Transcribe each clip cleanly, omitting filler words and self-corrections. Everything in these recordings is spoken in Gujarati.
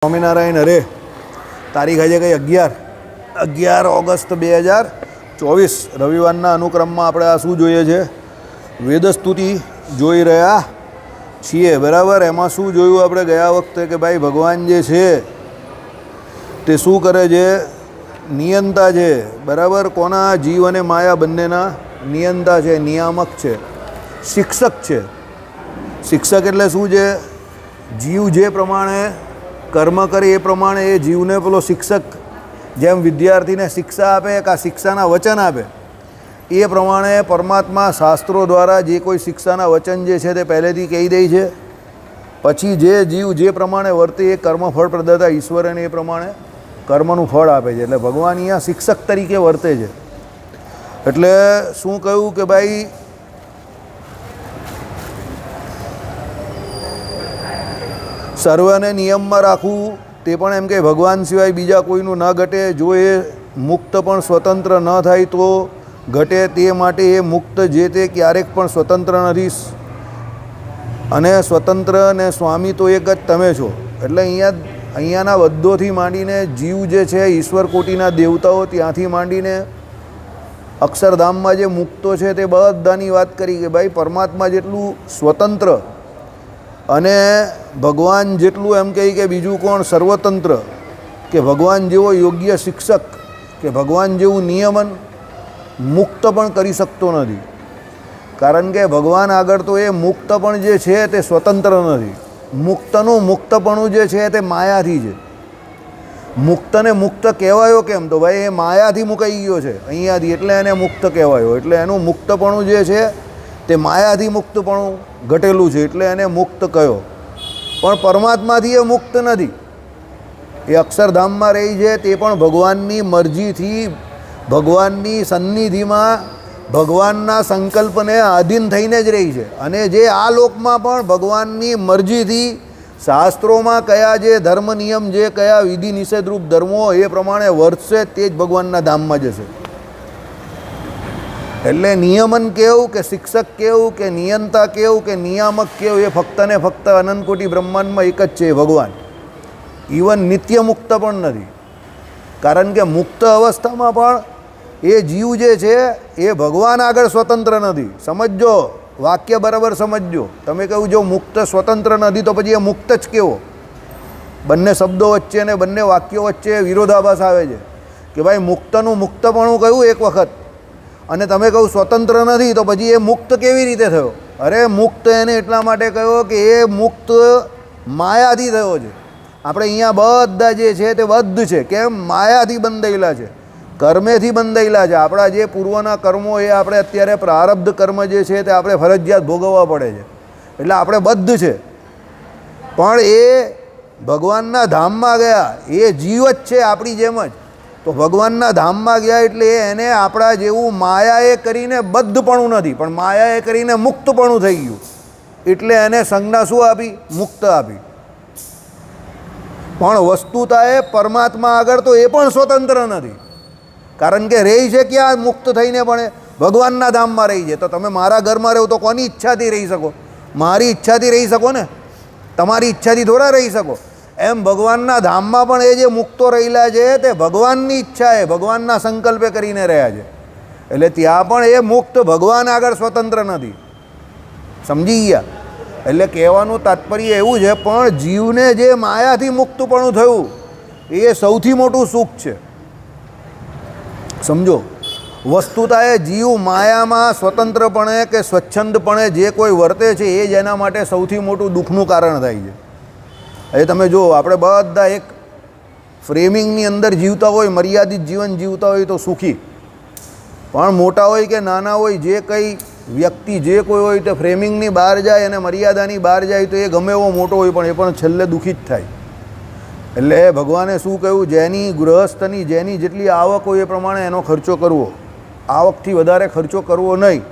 સ્વામિનારાયણ હરે તારીખ આજે કઈ 11 ઓગસ્ટ 2024 રવિવારના અનુક્રમમાં આપણે આ શું જોઈએ છે? વેદસ્તુતિ જોઈ રહ્યા છીએ, બરાબર. એમાં શું જોયું આપણે ગયા વખતે કે ભાઈ ભગવાન જે છે તે શું કરે છે? નિયંતા છે, બરાબર. કોના? જીવ અને માયા બંનેના નિયંતા છે, નિયામક છે, શિક્ષક છે. શિક્ષક એટલે શું છે? જીવ જે પ્રમાણે કર્મ કરે એ પ્રમાણે એ જીવને પેલો શિક્ષક જેમ વિદ્યાર્થીને શિક્ષા આપે કે આ શિક્ષાના વચન આપે એ પ્રમાણે પરમાત્મા શાસ્ત્રો દ્વારા જે કોઈ શિક્ષાના વચન જે છે તે પહેલેથી કહી દે છે. પછી જે જીવ જે પ્રમાણે વર્તે એ કર્મફળ પ્રદાતા ઈશ્વર એને એ પ્રમાણે કર્મનું ફળ આપે છે. એટલે ભગવાન અહીંયા શિક્ષક તરીકે વર્તે છે. એટલે શું કહ્યું કે ભાઈ સર્વને નિયમમાં રાખવું, તે પણ એમ કે ભગવાન સિવાય બીજા કોઈનું ન ઘટે. જો એ મુક્ત પણ સ્વતંત્ર ન થાય તો ઘટે, તે માટે એ મુક્ત જે તે ક્યારેક પણ સ્વતંત્ર નથી. અને સ્વતંત્ર ને સ્વામી તો એક જ તમે છો. એટલે અહીંયાના બધોથી માંડીને જીવ જે છે, ઈશ્વર કોટીના દેવતાઓ, ત્યાંથી માંડીને અક્ષરધામમાં જે મુક્તો છે તે બધાની વાત કરી કે ભાઈ પરમાત્મા જેટલું સ્વતંત્ર અને ભગવાન જેટલું એમ કહી કે બીજું કોણ સર્વતંત્ર, કે ભગવાન જેવો યોગ્ય શિક્ષક કે ભગવાન જેવું નિયમન મુક્ત પણ કરી શકતો નથી. કારણ કે ભગવાન આગળ તો એ મુક્ત પણ જે છે તે સ્વતંત્ર નથી. મુક્તનું મુક્તપણું જે છે તે માયાથી છે. મુક્તને મુક્ત કહેવાયો કેમ? તો ભાઈ એ માયાથી મુકાઈ ગયો છે અહીંયાથી, એટલે એને મુક્ત કહેવાયો. એટલે એનું મુક્તપણું જે છે તે માયાથી મુક્તપણું ઘટેલું છે, એટલે એને મુક્ત કહ્યો. પણ પરમાત્માથી એ મુક્ત નથી. એ અક્ષરધામમાં રહી છે તે પણ ભગવાનની મરજીથી, ભગવાનની સન્નિધિમાં, ભગવાનના સંકલ્પને આધીન થઈને જ રહી છે. અને જે આ લોકમાં પણ ભગવાનની મરજીથી શાસ્ત્રોમાં કયા જે ધર્મ નિયમ, જે કયા વિધિ નિષેધરૂપ ધર્મો એ પ્રમાણે વર્તશે તે જ ભગવાનના ધામમાં જશે. એટલે નિયમન કેવું કે શિક્ષક કેવું કે નિયંતા કેવું કે નિયામક કેવું, એ ફક્ત ને ફક્ત અનંતકોટી બ્રહ્માંડમાં એક જ છે, ભગવાન. ઇવન નિત્ય મુક્ત પણ નથી. કારણ કે મુક્ત અવસ્થામાં પણ એ જીવ જે છે એ ભગવાન આગળ સ્વતંત્ર નથી. સમજો, વાક્ય બરાબર સમજજો. તમે કહ્યું જો મુક્ત સ્વતંત્ર નથી તો પછી એ મુક્ત જ કેવો? બંને શબ્દો વચ્ચે અને બંને વાક્યો વચ્ચે વિરોધાભાસ આવે છે કે ભાઈ મુક્તનું મુક્તપણું કહ્યું એક વખત, અને તમે કહું સ્વતંત્ર નથી, તો પછી એ મુક્ત કેવી રીતે થયો? અરે મુક્ત એને એટલા માટે કહ્યો કે એ મુક્ત માયાથી થયો છે. આપણે અહીંયા બધા જે છે તે બદ્ધ છે. કેમ? માયાથી બંધાયેલા છે, કર્મેથી બંધાયેલા છે. આપણા જે પૂર્વના કર્મો એ આપણે અત્યારે પ્રારબ્ધ કર્મ જે છે તે આપણે ફરજિયાત ભોગવવા પડે છે. એટલે આપણે બદ્ધ છે. પણ એ ભગવાનના ધામમાં ગયા, એ જીવ જ છે આપણી જેમ જ. તો ભગવાનના ધામમાં ગયા એટલે એને આપણા જેવું માયાએ કરીને બદ્ધપણું નથી, પણ માયાએ કરીને મુક્તપણું થઈ ગયું. એટલે એને સંજ્ઞા શું આપી? મુક્ત આપી. પણ વસ્તુતા એ પરમાત્મા આગળ તો એ પણ સ્વતંત્ર નથી. કારણ કે રહી છે ક્યાં? મુક્ત થઈને પણ ભગવાનના ધામમાં રહી છે. તો તમે મારા ઘરમાં રહો તો કોની ઈચ્છાથી રહી શકો? મારી ઈચ્છાથી રહી શકો ને, તમારી ઈચ્છાથી થોડા રહી શકો. એમ ભગવાનના ધામમાં પણ એ જે મુક્તો રહેલા છે તે ભગવાનની ઈચ્છાએ, ભગવાનના સંકલ્પે કરીને રહ્યા છે. એટલે ત્યાં પણ એ મુક્ત ભગવાન આગળ સ્વતંત્ર નથી. સમજી ગયા? એટલે કહેવાનું તાત્પર્ય એવું છે, પણ જીવને જે માયાથી મુક્તપણું થયું એ સૌથી મોટું સુખ છે. સમજો, વસ્તુતા એ જીવ માયામાં સ્વતંત્રપણે કે સ્વચ્છંદપણે જે કોઈ વર્તે છે એ જ એના માટે સૌથી મોટું દુઃખનું કારણ થાય છે. એ તમે જુઓ, આપણે બધા એક ફ્રેમિંગની અંદર જીવતા હોય, મર્યાદિત જીવન જીવતા હોય તો સુખી. પણ મોટા હોય કે નાના હોય, જે કંઈ વ્યક્તિ જે કોઈ હોય તે ફ્રેમિંગની બહાર જાય અને મર્યાદાની બહાર જાય તો એ ગમે એવો મોટો હોય પણ એ પણ છેલ્લે દુઃખી જ થાય. એટલે ભગવાને શું કહ્યું? જેની ગૃહસ્થની જેની જેટલી આવક હોય એ પ્રમાણે એનો ખર્ચો કરવો. આવકથી વધારે ખર્ચો કરવો નહીં.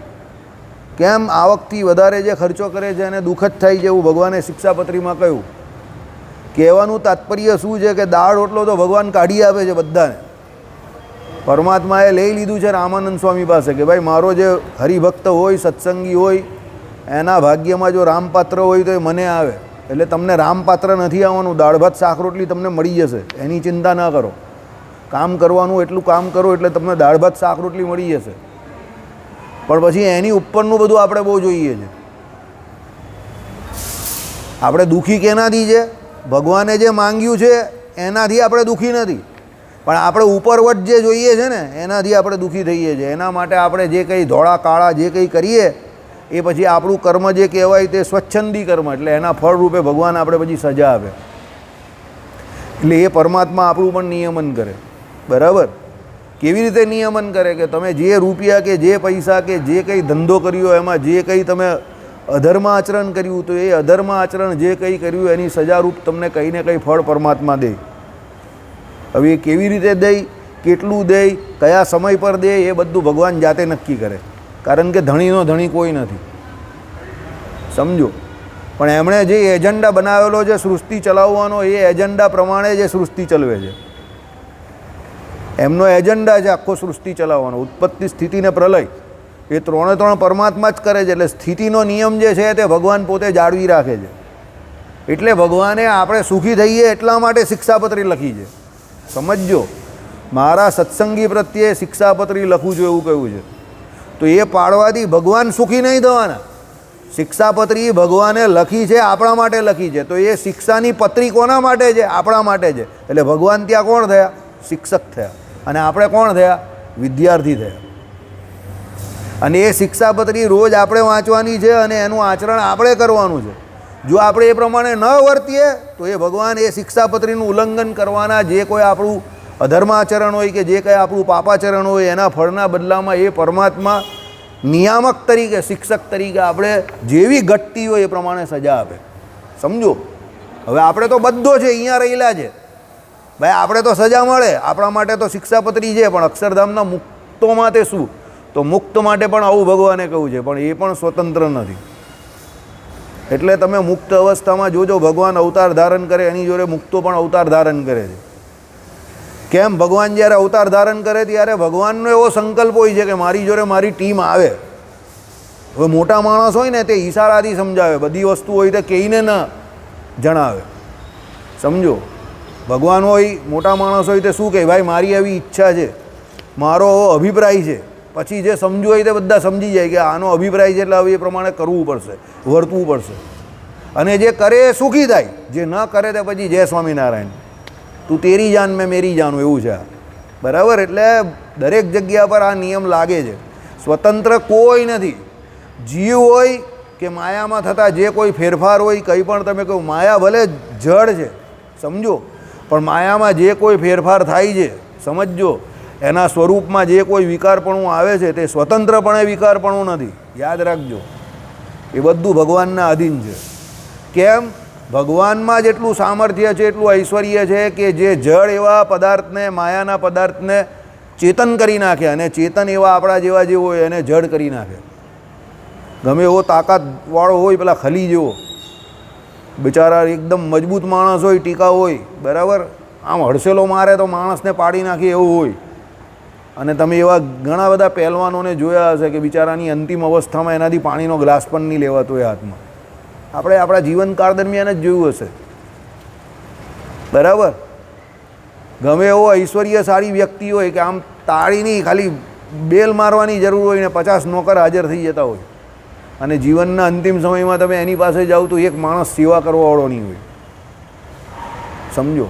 કેમ? આવકથી વધારે જે ખર્ચો કરે છે એને દુઃખ જ થાય છે, એવું ભગવાને શિક્ષાપત્રીમાં કહ્યું. કહેવાનું તાત્પર્ય શું છે કે દાળ રોટલો તો ભગવાન કાઢી આપે છે બધાને. પરમાત્માએ લઈ લીધું છે રામાનંદ સ્વામી પાસે કે ભાઈ મારો જે હરિભક્ત હોય, સત્સંગી હોય, એના ભાગ્યમાં જો રામપાત્ર હોય તો એ મને આવે. એટલે તમને રામપાત્ર નથી આવવાનું, દાળ ભાત શાક રોટલી તમને મળી જશે, એની ચિંતા ના કરો. કામ કરવાનું એટલું કામ કરો એટલે તમને દાળ ભાત શાક રોટલી મળી જશે. પણ પછી એની ઉપરનું બધું આપણે બહુ જોઈએ છે. આપણે દુઃખી કેનાથી છે? ભગવાને જે માંગ્યું છે એનાથી આપણે દુઃખી નથી, પણ આપણે ઉપરવટ જે જોઈએ છે ને એનાથી આપણે દુઃખી થઈએ છીએ. એના માટે આપણે જે કંઈ ધોળા કાળા જે કંઈ કરીએ એ પછી આપણું કર્મ જે કહેવાય તે સ્વચ્છંદી કર્મ, એટલે એના ફળ રૂપે ભગવાન આપણે પછી સજા આપે. એટલે એ પરમાત્મા આપણું પણ નિયમન કરે. બરાબર? કેવી રીતે નિયમન કરે કે તમે જે રૂપિયા કે જે પૈસા કે જે કંઈ ધંધો કર્યો એમાં જે કંઈ તમે અધર્મ આચરણ કર્યું તો એ અધર્મ આચરણ જે કંઈ કર્યું એની સજારૂપ તમને કંઈ ને કંઈ ફળ પરમાત્મા દે. હવે એ કેવી રીતે દે, કેટલું દે, કયા સમય પર દે, એ બધું ભગવાન જાતે નક્કી કરે. કારણ કે ધણીનો ધણી કોઈ નથી, સમજો. પણ એમણે જે એજન્ડા બનાવેલો છે સૃષ્ટિ ચલાવવાનો, એ એજન્ડા પ્રમાણે જે સૃષ્ટિ ચલાવે છે. એમનો એજન્ડા છે આખો સૃષ્ટિ ચલાવવાનો. ઉત્પત્તિ, સ્થિતિ ને પ્રલય એ ત્રણે ત્રણ પરમાત્મા જ કરે છે. એટલે સ્થિતિનો નિયમ જે છે તે ભગવાન પોતે જાળવી રાખે છે. એટલે ભગવાને આપણે સુખી થઈએ એટલા માટે શિક્ષાપત્રી લખી છે. સમજજો, મારા સત્સંગી પ્રત્યે શિક્ષાપત્રી લખું છું એવું કહ્યું છે. તો એ પાડવાથી ભગવાન સુખી નહીં થવાના. શિક્ષાપત્રી ભગવાને લખી છે, આપણા માટે લખી છે. તો એ શિક્ષાની પત્રી કોના માટે છે? આપણા માટે છે. એટલે ભગવાન ત્યાં કોણ થયા? શિક્ષક થયા. અને આપણે કોણ થયા? વિદ્યાર્થી થયા. અને એ શિક્ષાપત્રી રોજ આપણે વાંચવાની છે અને એનું આચરણ આપણે કરવાનું છે. જો આપણે એ પ્રમાણે ન વર્તીએ તો એ ભગવાન એ શિક્ષાપત્રીનું ઉલ્લંઘન કરવાના, જે કોઈ આપણું અધર્માચરણ હોય કે જે કંઈ આપણું પાપાચરણ હોય એના ફળના બદલામાં એ પરમાત્મા નિયામક તરીકે, શિક્ષક તરીકે આપણે જેવી ઘટતી હોય એ પ્રમાણે સજા આપે. સમજો, હવે આપણે તો બધો છે, અહીંયા રહેલા છે ભાઈ, આપણે તો સજા મળે, આપણા માટે તો શિક્ષાપત્રી છે. પણ અક્ષરધામના મુક્તોમાં તે શું? તો મુક્ત માટે પણ આવું ભગવાને કહ્યું છે, પણ એ પણ સ્વતંત્ર નથી. એટલે તમે મુક્ત અવસ્થામાં જોજો, ભગવાન અવતાર ધારણ કરે એની જોડે મુક્તો પણ અવતાર ધારણ કરે છે. કેમ? ભગવાન જ્યારે અવતાર ધારણ કરે ત્યારે ભગવાનનો એવો સંકલ્પ હોય છે કે મારી જોડે મારી ટીમ આવે. હવે મોટા માણસ હોય ને તે ઈશારાથી સમજાવે, બધી વસ્તુ હોય તો કહીને ન જણાવે. સમજો, ભગવાન હોય, મોટા માણસ હોય તે શું કહે? ભાઈ મારી આવી ઈચ્છા છે, મારો અભિપ્રાય છે. પછી જે સમજવું હોય તે બધા સમજી જાય કે આનો અભિપ્રાય છે, એટલે હવે એ પ્રમાણે કરવું પડશે, વર્તવું પડશે. અને જે કરે એ સુખી થાય, જે ન કરે તે પછી જય સ્વામિનારાયણ, તું તેરી જાન મેં મેરી જાનું, એવું છે. બરાબર? એટલે દરેક જગ્યા પર આ નિયમ લાગે છે. સ્વતંત્ર કોઈ નથી. જીવ હોય કે માયામાં થતા જે કોઈ ફેરફાર હોય, કંઈ પણ તમે કહો, માયા ભલે જડ છે, સમજો, પણ માયામાં જે કોઈ ફેરફાર થાય છે, સમજજો, એના સ્વરૂપમાં જે કોઈ વિકારપણું આવે છે તે સ્વતંત્રપણે વિકારપણું નથી. યાદ રાખજો, એ બધું ભગવાનના આધીન છે. કેમ? ભગવાનમાં જેટલું સામર્થ્ય છે, એટલું ઐશ્વર્ય છે કે જે જળ એવા પદાર્થને, માયાના પદાર્થને ચેતન કરી નાખે, અને ચેતન એવા આપણા જેવા જે હોય એને જડ કરી નાખે. ગમે એવો તાકાતવાળો હોય, પેલા ખલી જેવો બિચારા એકદમ મજબૂત માણસ હોય, ટીકા હોય, બરાબર, આમ હડસેલો મારે તો માણસને પાડી નાખે એવું હોય. અને તમે એવા ઘણા બધા પહેલવાનોને જોયા હશે કે બિચારાની અંતિમ અવસ્થામાં એનાથી પાણીનો ગ્લાસ પણ નહીં લેવાતો એ હાથમાં. આપણે આપણા જીવનકાળ દરમિયાન જ જોયું હશે. બરાબર? ગમે એવો ઐશ્વર્યશાળી વ્યક્તિ હોય કે આમ તાળીની ખાલી બેલ મારવાની જરૂર હોય ને 50 નોકર હાજર થઈ જતા હોય, અને જીવનના અંતિમ સમયમાં તમે એની પાસે જાઓ તો એક માણસ સેવા કરવાવાળો નહીં હોય. સમજો,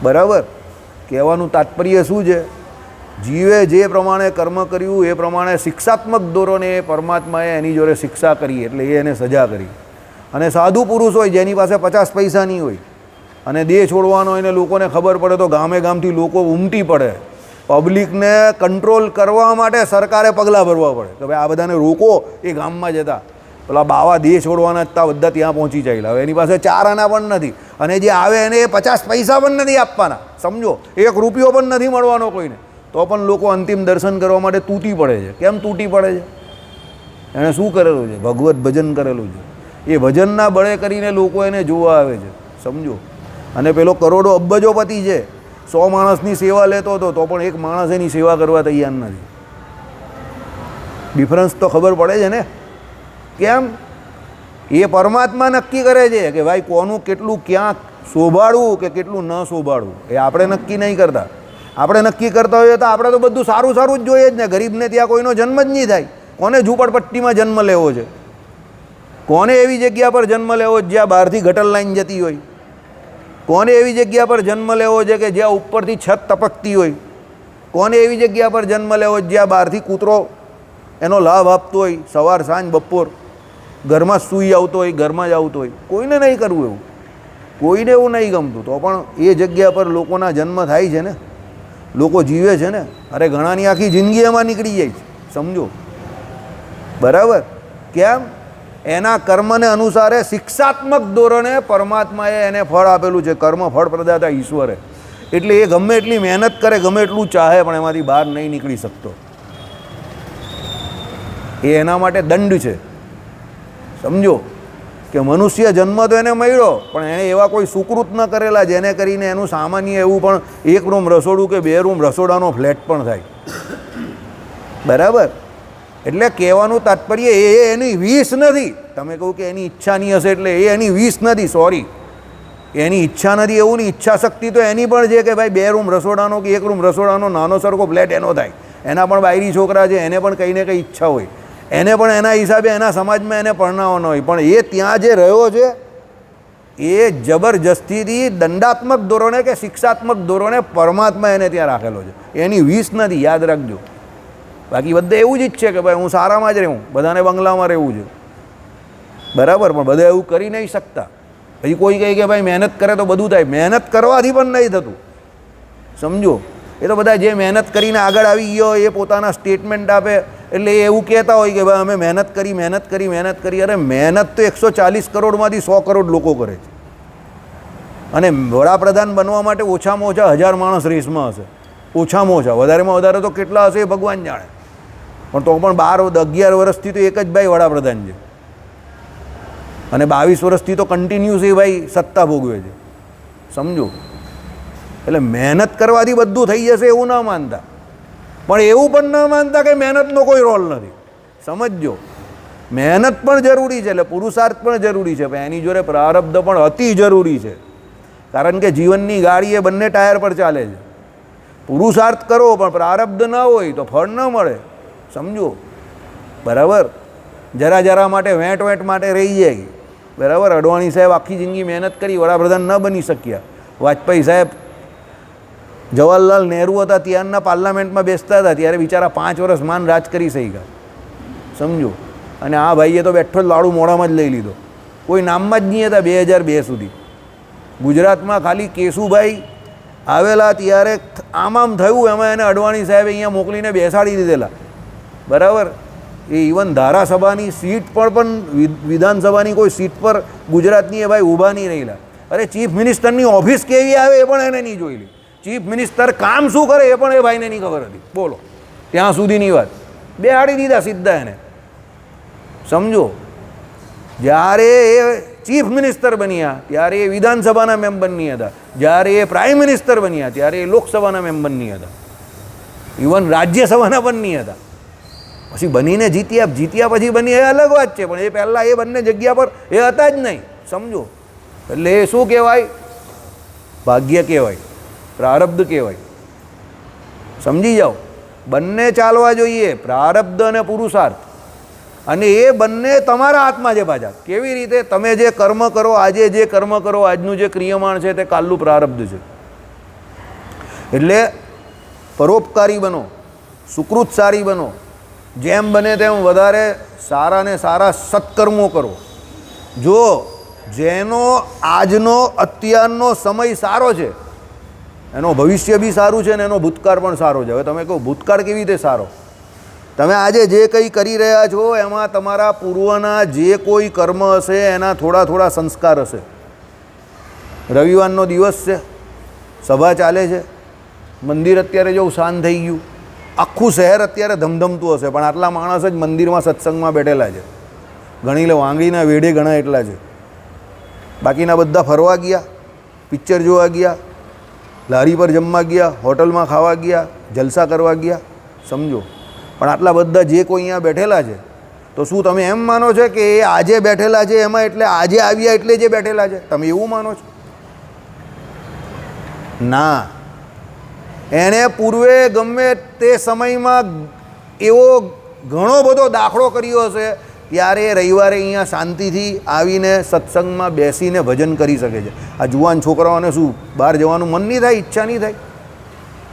બરાબર? કહેવાનું તાત્પર્ય શું છે? જીવે જે પ્રમાણે કર્મ કર્યું એ પ્રમાણે શિક્ષાત્મક ધોરણે પરમાત્માએ એની જોડે શિક્ષા કરી, એટલે એ એને સજા કરી. અને સાધુ પુરુષ હોય જેની પાસે 50 પૈસા નહીં હોય અને દેહ છોડવાનો હોય ને લોકોને ખબર પડે તો ગામે ગામથી લોકો ઉમટી પડે. પબ્લિકને કંટ્રોલ કરવા માટે સરકારે પગલાં ભરવા પડે કે ભાઈ આ બધાને રોકો એ ગામમાં જતા. પેલા બાવા દેહ છોડવાના હતા, બધા ત્યાં પહોંચી ચાલ્યા. હવે એની પાસે 4 આના પણ નથી, અને જે આવે એને 50 પૈસા પણ નથી આપવાના. સમજો, 1 રૂપિયો પણ નથી મળવાનો કોઈને, તો પણ લોકો અંતિમ દર્શન કરવા માટે તૂટી પડે છે. કેમ તૂટી પડે છે? એણે શું કરેલું છે? ભગવત ભજન કરેલું છે. એ ભજનના બળે કરીને લોકો એને જોવા આવે છે. સમજો, અને પેલો કરોડો અબજોપતિ છે, 100 માણસની સેવા લેતો હતો તો પણ એક માણસ એની સેવા કરવા તૈયાર નથી. ડિફરન્સ તો ખબર પડે છે ને? કેમ? એ પરમાત્મા નક્કી કરે છે કે ભાઈ કોનું કેટલું ક્યાં શોભાડવું કે કેટલું ન શોભાડવું, એ આપણે નક્કી નહીં કરતા. આપણે નક્કી કરતા હોઈએ તો આપણે તો બધું સારું સારું જ જોઈએ જ ને. ગરીબને ત્યાં કોઈનો જન્મ જ નહીં થાય. કોને ઝૂંપડપટ્ટીમાં જન્મ લેવો છે? કોને એવી જગ્યા પર જન્મ લેવો છે જ્યાં બહારથી ગટર લાઈન જતી હોય? કોને એવી જગ્યા પર જન્મ લેવો છે કે જ્યાં ઉપરથી છત ટપકતી હોય? કોને એવી જગ્યા પર જન્મ લેવો છે જ્યાં બહારથી કૂતરો એનો લાભ આપતો હોય, સવાર સાંજ બપોર ઘરમાં સૂઈ આવતો હોય, ઘરમાં જ આવતો હોય? કોઈને નહીં કરવું એવું, કોઈને એવું નહીં ગમતું. તો પણ એ જગ્યા પર લોકોના જન્મ થાય છે ને, લોકો જીવે છે ને. અરે ઘણાની આખી જિંદગી એમાં નીકળી જાય છે, સમજો. બરાબર? કેમ? એના કર્મને અનુસારે શિક્ષાત્મક ધોરણે પરમાત્માએ એને ફળ આપેલું છે. કર્મ ફળ પ્રદાતા ઈશ્વરે. એટલે એ ગમે એટલી મહેનત કરે, ગમે એટલું ચાહે, પણ એમાંથી બહાર નહીં નીકળી શકતો. એ એના માટે દંડ છે, સમજો. કે મનુષ્ય જન્મ તો એને મળ્યો, પણ એણે એવા કોઈ સુકૃત ન કરેલા જેને કરીને એનું સામાન્ય એવું પણ એક રૂમ રસોડું કે 2 રૂમ રસોડાનો ફ્લેટ પણ થાય. બરાબર? એટલે કહેવાનું તાત્પર્ય એ એની વિશ નથી. તમે કહું કે એની ઈચ્છા નહીં હશે એટલે એ એની વિશ નથી. સોરી, એની ઈચ્છા નથી એવું નહીં. ઈચ્છા શક્તિ તો એની પણ છે કે ભાઈ 2 રૂમ રસોડાનો કે 1 રૂમ રસોડાનો નાનો સરખો ફ્લેટ એનો થાય. એના પણ બાયરી છોકરા છે, એને પણ કંઈ ને કંઈ ઈચ્છા હોય. એને પણ એના હિસાબે એના સમાજમાં એને પરણાવવાનો હોય. પણ એ ત્યાં જે રહ્યો છે એ જબરજસ્તીથી દંડાત્મક ધોરણે કે શિક્ષાત્મક ધોરણે પરમાત્મા એને ત્યાં રાખેલો છે. એની વિશ નથી, યાદ રાખજો. બાકી બધા એવું જ ઈચ્છે કે ભાઈ હું સારામાં જ રહું, બધાને બંગલામાં રહેવું છે. બરાબર? પણ બધા એવું કરી નહીં શકતા. પછી કોઈ કહે કે ભાઈ મહેનત કરે તો બધું થાય. મહેનત કરવાથી પણ નહીં થતું, સમજો. એ તો બધા જે મહેનત કરીને આગળ આવી ગયો એ પોતાના સ્ટેટમેન્ટ આપે એટલે એ એવું કહેતા હોય કે ભાઈ અમે મહેનત કરી મહેનત કરી મહેનત કરી. અરે મહેનત તો 140 કરોડમાંથી 100 કરોડ લોકો કરે છે. અને વડાપ્રધાન બનવા માટે ઓછામાં ઓછા 1000 માણસ રેસમાં હશે, ઓછામાં ઓછા. વધારેમાં વધારે તો કેટલા હશે એ ભગવાન જાણે. પણ તો પણ 12-11 વર્ષથી તો એક જ ભાઈ વડાપ્રધાન છે, અને 22 વર્ષથી તો કન્ટિન્યુઅસ એ ભાઈ સત્તા ભોગવે છે, સમજો. એટલે મહેનત કરવાથી બધું થઈ જશે એવું ના માનતા, પણ એવું પણ ના માનતા કે મહેનતનો કોઈ રોલ નથી. સમજજો, મહેનત પણ જરૂરી છે, એટલે પુરુષાર્થ પણ જરૂરી છે, પણ એની જોડે પ્રારબ્ધ પણ અતિ જરૂરી છે. કારણ કે જીવનની ગાડી એ બંને ટાયર પર ચાલે છે. પુરુષાર્થ કરો પણ પ્રારબ્ધ ના હોય તો ફળ ન મળે, સમજો. બરાબર? જરા જરા માટે વેંટ માટે રહી જાય. બરાબર? અડવાણી સાહેબ આખી જિંદગી મહેનત કરી, વડાપ્રધાન ન બની શક્યા. વાજપેયી સાહેબ, જવાહરલાલ નહેરુ હતા ત્યારના પાર્લામેન્ટમાં બેસતા હતા ત્યારે બિચારા 5 વર્ષ માન રાજ કરી શક્યા, સમજો. અને આ ભાઈએ તો બેઠો જ લાડુ મોઢામાં જ લઈ લીધો. કોઈ નામમાં જ નહીં હતા 2002 સુધી. ગુજરાતમાં ખાલી કેશુભાઈ આવેલા ત્યારે આમ થયું, એમાં એને અડવાણી સાહેબ અહીંયા મોકલીને બેસાડી દીધેલા. બરાબર? એ ઇવન ધારાસભાની સીટ પર પણ, વિધાનસભાની કોઈ સીટ પર ગુજરાતની એ ભાઈ ઊભા નહીં રહેલા. અરે ચીફ મિનિસ્ટરની ઓફિસ કેવી આવે એ પણ એને નહીં જોયેલી. ચીફ મિનિસ્ટર કામ શું કરે એ પણ એ ભાઈને નહીં ખબર હતી. બોલો, ત્યાં સુધીની વાત. બેહાડી દીધા સીધા એને, સમજો. જ્યારે એ ચીફ મિનિસ્ટર બન્યા ત્યારે એ વિધાનસભાના મેમ્બર નહીં હતા. જ્યારે એ પ્રાઇમ મિનિસ્ટર બન્યા ત્યારે એ લોકસભાના મેમ્બર નહીં હતા. ઇવન રાજ્યસભાના પણ નહીં હતા. પછી બનીને જીત્યા પછી બની એ અલગ વાત છે, પણ એ પહેલાં એ બંને જગ્યા પર એ હતા જ નહીં, સમજો. એટલે એ શું કહેવાય? ભાગ્ય કહેવાય, પ્રારબ્ધ કહેવાય. સમજી જાઓ, બંને ચાલવા જોઈએ, પ્રારબ્ધ અને પુરુષાર્થ. અને એ બંને તમારા હાથમાં છે પાછા. કેવી રીતે? તમે જે કર્મ કરો, આજે જે કર્મ કરો, આજનું જે ક્રિયમાણ છે તે કાલનું પ્રારબ્ધ છે. એટલે પરોપકારી બનો, સુકૃતસારી બનો, જેમ બને તેમ વધારે સારા ને સારા સત્કર્મો કરો. જો જેનો આજનો અત્યારનો સમય સારો છે એનો ભવિષ્ય બી સારું છે ને એનો ભૂતકાળ પણ સારો છે. હવે તમે કહો ભૂતકાળ કેવી રીતે સારો? તમે આજે જે કંઈ કરી રહ્યા છો એમાં તમારા પૂર્વના જે કોઈ કર્મ હશે એના થોડા થોડા સંસ્કાર હશે. રવિવારનો દિવસ છે, સભા ચાલે છે, મંદિર અત્યારે જો શાંત થઈ ગયું, આખું શહેર અત્યારે ધમધમતું હશે, પણ આટલા માણસ જ મંદિરમાં સત્સંગમાં બેઠેલા છે. ગણી લે, વાંગડીના વેઢે ઘણા એટલા છે. બાકીના બધા ફરવા ગયા, પિક્ચર જોવા ગયા, લારી પર જમવા ગયા, હોટલમાં ખાવા ગયા, જલસા કરવા ગયા, સમજો. પણ આટલા બધા જે કોઈ અહીંયા બેઠેલા છે તો શું તમે એમ માનો છો કે એ આજે બેઠેલા છે એમાં એટલે આજે આવ્યા એટલે જે બેઠેલા છે, તમે એવું માનો છો? ના, એણે પૂર્વે ગમે તે સમયમાં એવો ઘણો બધો દાખલો કર્યો હશે, ત્યારે રવિવારે અહીંયા શાંતિથી આવીને સત્સંગમાં બેસીને ભજન કરી શકે છે. આ જુવાન છોકરાઓને શું બહાર જવાનું મન નહીં થાય, ઈચ્છા નહીં થાય?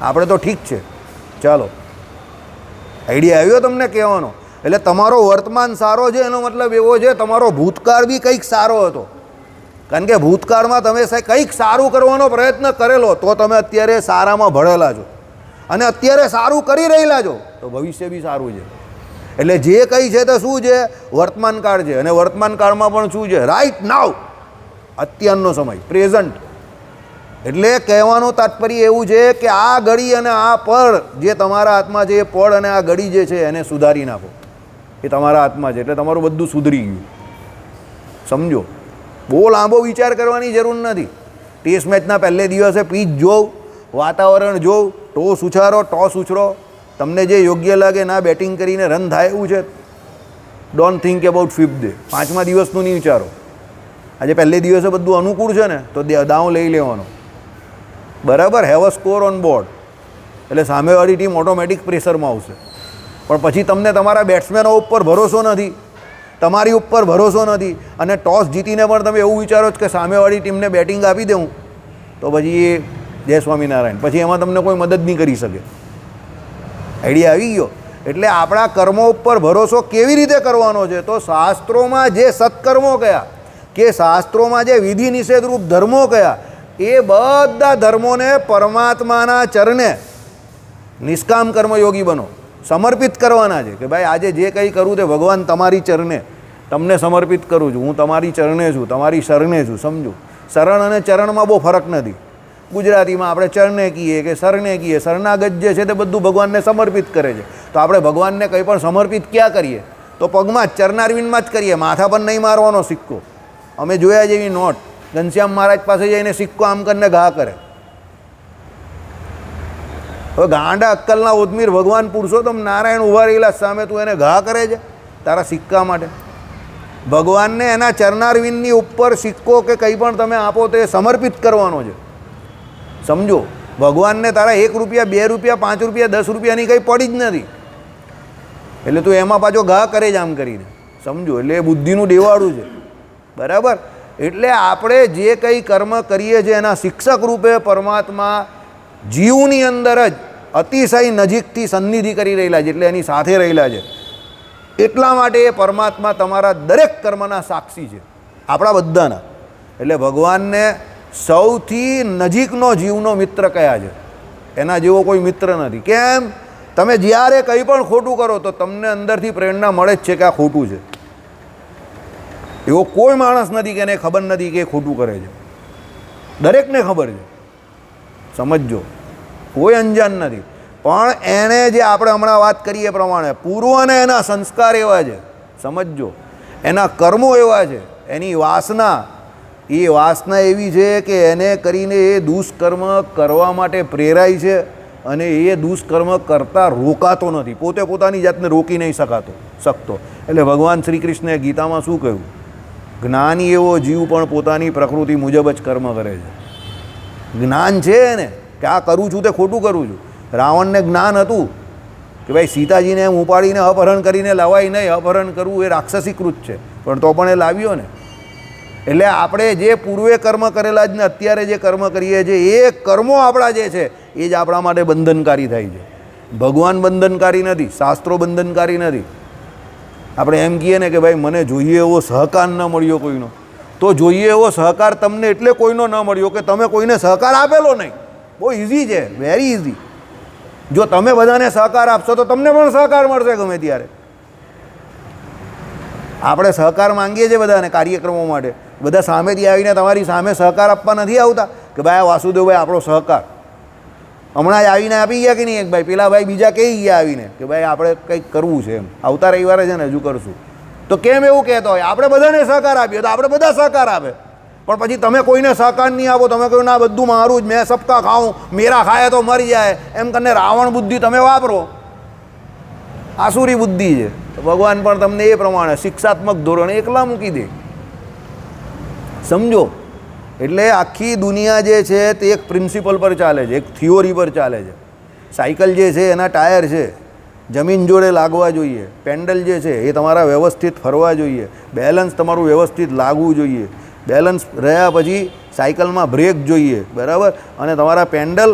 આપણે તો ઠીક છે, ચાલો. આઈડિયા આવ્યો તમને કહેવાનો? એટલે તમારો વર્તમાન સારો છે એનો મતલબ એવો છે તમારો ભૂતકાળ બી કંઈક સારો હતો. કારણ કે ભૂતકાળમાં તમે કંઈક સારું કરવાનો પ્રયત્ન કરેલો, તો તમે અત્યારે સારામાં ભળેલા છો, અને અત્યારે સારું કરી રહેલા છો, તો ભવિષ્ય બી સારું છે. એટલે જે કંઈ છે તે શું છે? વર્તમાન કાળ છે. અને વર્તમાન કાળમાં પણ શું છે? રાઈટ નાવ, અત્યારનો સમય, પ્રેઝન્ટ. એટલે કહેવાનું તાત્પર્ય એવું છે કે આ ઘડી અને આ પળ જે તમારા હાથમાં છે, એ પળ અને આ ઘડી જે છે એને સુધારી નાખો. એ તમારા હાથમાં છે, એટલે તમારું બધું સુધરી ગયું. સમજો, બહુ લાંબો વિચાર કરવાની જરૂર નથી. ટેસ્ટ મેચના પહેલે દિવસે પીચ જોવ, વાતાવરણ જોવ, ટોસ ઉછારો, ટોસ ઉછરો, તમને જે યોગ્ય લાગે ના બેટિંગ કરીને રન થાય એવું છે. Don't think about 5th day. 5મા દિવસનું નહીં વિચારો. આજે પહેલે દિવસે બધું અનુકૂળ છે ને, તો દાવ લઈ લેવાનો, બરાબર. Have a score on board, એટલે સામેવાળી ટીમ ઓટોમેટિક પ્રેશરમાં આવશે. પણ પછી તમને તમારા બેટ્સમેનો ઉપર ભરોસો નથી, તમારી ઉપર ભરોસો નથી, અને ટોસ જીતીને પણ તમે એવું વિચારો છો કે સામેવાળી ટીમને બેટિંગ આપી દઉં, તો પછી એ જય સ્વામિનારાયણ, પછી એમાં તમને કોઈ મદદ નહીં કરી શકે. આઈડિયા આવી ગયો? એટલે આપણા કર્મો ઉપર ભરોસો કેવી રીતે કરવાનો છે? તો શાસ્ત્રોમાં જે સત્કર્મો કયા, કે શાસ્ત્રોમાં જે વિધિ નિષેધરૂપ ધર્મો કયા, એ બધા ધર્મોને પરમાત્માના ચરણે નિષ્કામ કર્મયોગી બનો, સમર્પિત કરવાના છે. કે ભાઈ આજે જે કંઈ કરું તે ભગવાન તમારી ચરણે તમને સમર્પિત કરું છું, હું તમારી ચરણે છું, તમારી શરણે છું. સમજો, શરણ અને ચરણમાં બહુ ફરક નથી. ગુજરાતીમાં આપણે ચરણે કહીએ કે શરણે કહીએ, શરણાગત જે છે તે બધું ભગવાનને સમર્પિત કરે છે. તો આપણે ભગવાનને કંઈ પણ સમર્પિત ક્યાં કરીએ? તો પગમાં જ, ચરણારવિંદમાં જ કરીએ. માથા પર નહીં મારવાનો સિક્કો. અમે જોયા જેવી નોટ, ઘનશ્યામ મહારાજ પાસે જઈને સિક્કો આમ કરીને ઘા કરે. હવે ગાંડા અક્કલના ઓતમીર ભગવાન પુરુષોત્તમ નારાયણ ઊભા રહેલા સામે તું એને ઘા કરે છે તારા સિક્કા માટે? ભગવાનને એના ચરણારવિંદની ઉપર સિક્કો કે કંઈ પણ તમે આપો તો એ સમર્પિત કરવાનો છે. સમજો, ભગવાનને તારા 1 રૂપિયા, 2 રૂપિયા, 5 રૂપિયા, 10 રૂપિયાની કંઈ પડી જ નથી, એટલે તું એમાં પાછો ઘા કરે જ આમ કરીને. સમજો, એટલે એ બુદ્ધિનું દેવાળું છે, બરાબર. એટલે આપણે જે કંઈ કર્મ કરીએ છીએ એના શિક્ષક રૂપે પરમાત્મા જીવની અંદર જ અતિશય નજીકથી સન્નિધિ કરી રહેલા છે, એટલે એની સાથે રહેલા છે. એટલા માટે એ પરમાત્મા તમારા દરેક કર્મના સાક્ષી છે, આપણા બધાના. એટલે ભગવાનને સૌથી નજીકનો જીવનો મિત્ર કયા છે? એના જેવો કોઈ મિત્ર નથી. કેમ? તમે જ્યારે કંઈ પણ ખોટું કરો તો તમને અંદરથી પ્રેરણા મળે જ છે કે આ ખોટું છે. એવો કોઈ માણસ નથી કે એને ખબર નથી કે એ ખોટું કરે છે. દરેકને ખબર છે. સમજજો, કોઈ અંજાન નથી. પણ એણે જે આપણે હમણાં વાત કરીએ એ પ્રમાણે પૂર્વને એના સંસ્કાર એવા છે. સમજજો, એના કર્મો એવા છે, એની વાસના, એ વાસના એવી છે કે એને કરીને એ દુષ્કર્મ કરવા માટે પ્રેરાય છે, અને એ દુષ્કર્મ કરતાં રોકાતો નથી. પોતે પોતાની જાતને રોકી નહીં શકતો. એટલે ભગવાન શ્રી કૃષ્ણે ગીતામાં શું કહ્યું? જ્ઞાની એવો જીવ પણ પોતાની પ્રકૃતિ મુજબ જ કર્મ કરે છે. જ્ઞાન છે એને કે આ કરું છું તે ખોટું કરું છું. રાવણને જ્ઞાન હતું કે ભાઈ સીતાજીને એમ ઉપાડીને અપહરણ કરીને લાવાય નહીં, અપહરણ કરવું એ રાક્ષસી કૃત છે, પણ તો પણ એ લાવ્યો ને. એટલે આપણે જે પૂર્વે કર્મ કરેલા જ ને અત્યારે જે કર્મ કરીએ છીએ એ કર્મો આપણા જે છે એ જ આપણા માટે બંધનકારી થાય છે. ભગવાન બંધનકારી નથી, શાસ્ત્રો બંધનકારી નથી. આપણે એમ કહીએ ને કે ભાઈ મને જોઈએ એવો સહકાર ન મળ્યો કોઈનો, તો જોઈએ એવો સહકાર તમને એટલે કોઈનો ન મળ્યો કે તમે કોઈને સહકાર આપેલો નહીં. બહુ ઇઝી છે, વેરી ઇઝી. જો તમે બધાને સહકાર આપશો તો તમને પણ સહકાર મળશે ગમે ત્યારે. આપણે સહકાર માંગીએ છીએ બધાને કાર્યક્રમો માટે. બધા સામેથી આવીને તમારી સામે સહકાર આપવા નથી આવતા કે ભાઈ આ વાસુદેવભાઈ આપણો સહકાર. હમણાં જ આવીને આપી ગયા કે નહીં? એક ભાઈ, પેલા ભાઈ બીજા કહી ગયા આવીને કે ભાઈ આપણે કંઈક કરવું છે એમ, આવતા રવિવારે છે ને હજુ કરશું. તો કેમ એવું કહેતો હોય? આપણે બધાને સહકાર આપીએ તો આપણે બધા સહકાર આપે, પણ પછી તમે કોઈને સહકાર નહીં આપો, તમે કહ્યું ના બધું મારું જ, મેં સબકા ખાઉં, મેરા ખાય તો મરી જાય, એમ કરીને રાવણ બુદ્ધિ તમે વાપરો. આસુરી બુદ્ધિ છે. ભગવાન પણ તમને એ પ્રમાણે શિક્ષાત્મક ધોરણે એકલા મૂકી દે. સમજો? એટલે આખી દુનિયા જે છે તે એક પ્રિન્સિપલ પર ચાલે છે, એક થિયોરી પર ચાલે છે. સાયકલ જે છે એના ટાયર છે, જમીન જોડે લાગવા જોઈએ. પેન્ડલ જે છે એ તમારા વ્યવસ્થિત ફરવા જોઈએ. બેલેન્સ તમારું વ્યવસ્થિત લાગવું જોઈએ. બેલેન્સ રહ્યા પછી સાયકલમાં બ્રેક જોઈએ, બરાબર, અને તમારા પેન્ડલ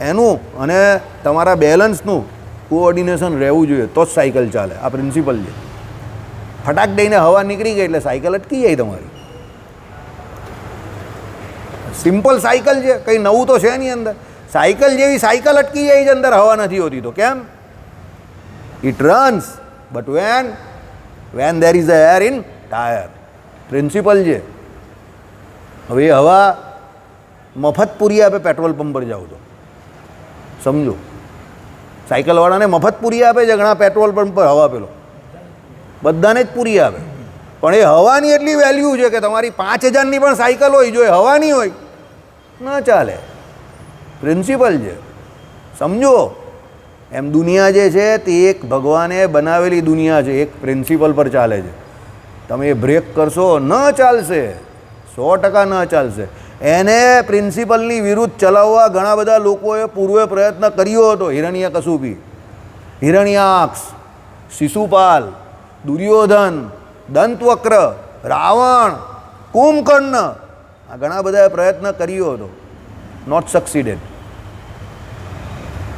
એનું અને તમારા બેલેન્સનું કોઓર્ડિનેશન રહેવું જોઈએ, તો જ સાયકલ ચાલે. આ પ્રિન્સિપલ છે. ફટાક દઈને હવા નીકળી ગઈ એટલે સાયકલ અટકી જાય તમારી. સિમ્પલ સાયકલ છે, કંઈ નવું તો છે નહીં અંદર. સાયકલ જેવી સાયકલ અટકી જાય છે, અંદર હવા નથી હોતી. તો કેમ? It runs but when there is a air in tyre. Principle છે. હવે એ હવા મફત પૂરી આપે પેટ્રોલ પંપ પર જાઓ તો, સમજો. સાયકલવાળાને મફત પૂરી આપે છે ઘણા પેટ્રોલ પંપ પર હવા, પેલો બધાને જ પૂરી આપે. પણ એ હવાની એટલી વેલ્યુ છે કે તમારી 5000ની પણ સાયકલ હોય, જો એ હવાની હોય ન ચાલે. પ્રિન્સિપલ છે, સમજો. એમ દુનિયા જે છે તે એક ભગવાને બનાવેલી દુનિયા છે, એક પ્રિન્સિપલ પર ચાલે છે. તમે એ બ્રેક કરશો ન ચાલશે, 100% ન ચાલશે. એને પ્રિન્સિપલની વિરુદ્ધ ચલાવવા ઘણા બધા લોકોએ પૂર્વે પ્રયત્ન કર્યો હતો. હિરણ્યકશુપી, હિરણ્યાક્ષ, શિશુપાલ, દુર્યોધન, દંતવક્ર, રાવણ, કુંભકર્ણ, આ ઘણા બધાએ પ્રયત્ન કર્યો હતો. નોટ સક્સીડેડ.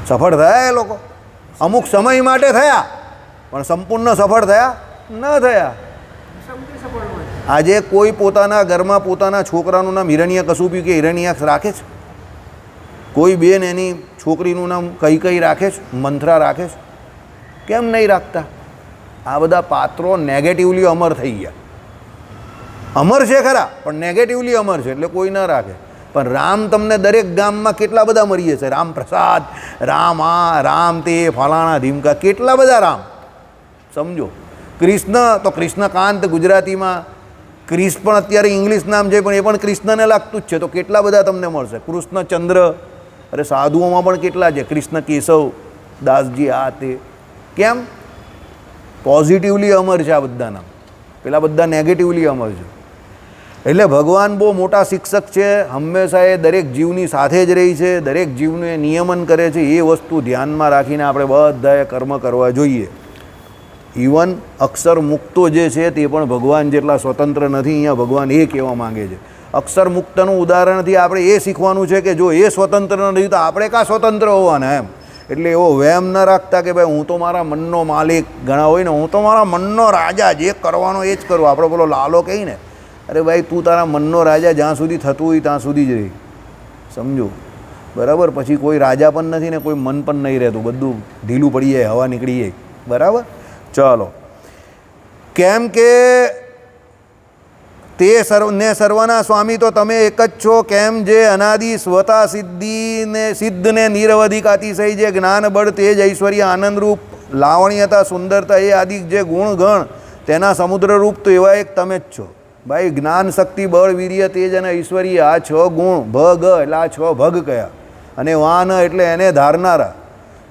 સફળ થયા એ લોકો અમુક સમય માટે થયા, પણ સંપૂર્ણ સફળ થયા ન થયા. આજે કોઈ પોતાના ઘરમાં પોતાના છોકરાનું નામ હિરણ્યકશુપી કે હિરણ્યાક્ષ રાખે છે? કોઈ બેન એની છોકરીનું નામ કઈ રાખે છે? મંથરા રાખે છે? કેમ નહીં રાખતા? આ બધા પાત્રો નેગેટિવલી અમર થઈ ગયા. અમર છે ખરા, પણ નેગેટિવલી અમર છે એટલે કોઈ ન રાખે. પણ રામ તમને દરેક ગામમાં કેટલા બધા મળીએ છે. રામ પ્રસાદ, રામ આ, રામ તે, ફલાણા ધીમકા, કેટલા બધા રામ. સમજો. કૃષ્ણ તો કૃષ્ણકાંત ગુજરાતીમાં, ક્રિસ પણ અત્યારે ઇંગ્લિશ નામ છે, પણ એ પણ કૃષ્ણને લાગતું જ છે. તો કેટલા બધા તમને મળશે. કૃષ્ણચંદ્ર, અરે સાધુઓમાં પણ કેટલા છે. કૃષ્ણ કેશવ દાસજી, આ તે. કેમ? પોઝિટિવલી અમર છે આ બધા નામ, પેલા બધા નેગેટિવલી અમર છે. એટલે ભગવાન બહુ મોટા શિક્ષક છે. હંમેશા એ દરેક જીવની સાથે જ રહી છે, દરેક જીવનું એ નિયમન કરે છે. એ વસ્તુ ધ્યાનમાં રાખીને આપણે બધાએ કર્મ કરવા જોઈએ. ઇવન અક્ષર મુક્તો જે છે તે પણ ભગવાન જેટલા સ્વતંત્ર નથી. અહીંયા ભગવાન એ કહેવા માંગે છે. અક્ષર મુક્તનું ઉદાહરણથી આપણે એ શીખવાનું છે કે જો એ સ્વતંત્ર નથી તો આપણે કાં સ્વતંત્ર હોવાના એમ. એટલે એવો વહેમ ન રાખતા કે ભાઈ હું તો મારા મનનો માલિક. ઘણા હોય ને, હું તો મારા મનનો રાજા, જે કરવાનો એ જ કરું. આપણે પેલો લાલો કહી ને, અરે ભાઈ તું તારા મનનો રાજા જ્યાં સુધી થતું હોય ત્યાં સુધી જ રહી. સમજો, બરાબર? પછી કોઈ રાજા પણ નથી ને કોઈ મન પણ નહીં રહેતું. બધું ઢીલું પડી જાય, હવા નીકળી જાય. બરાબર? ચાલો. કેમ કે તે સર્વના સ્વામી તો તમે એક જ છો. કેમ? જે અનાદિ સ્વતા સિદ્ધને નિરવધિક અતિશય, જે જ્ઞાન બળ તેજ ઐશ્વર્ય આનંદરૂપ લાવણ્યતા સુંદરતા એ આદિ જે ગુણ ગણ તેના સમુદ્રરૂપ તો એવા એક તમે જ છો. ભાઈ જ્ઞાન શક્તિ બળ વીર્ય તેજ અને ઐશ્વર્ય, આ 6 ગુણ. ભગ એટલે આ 6 ભગ કયા, અને વાન એટલે એને ધારનારા.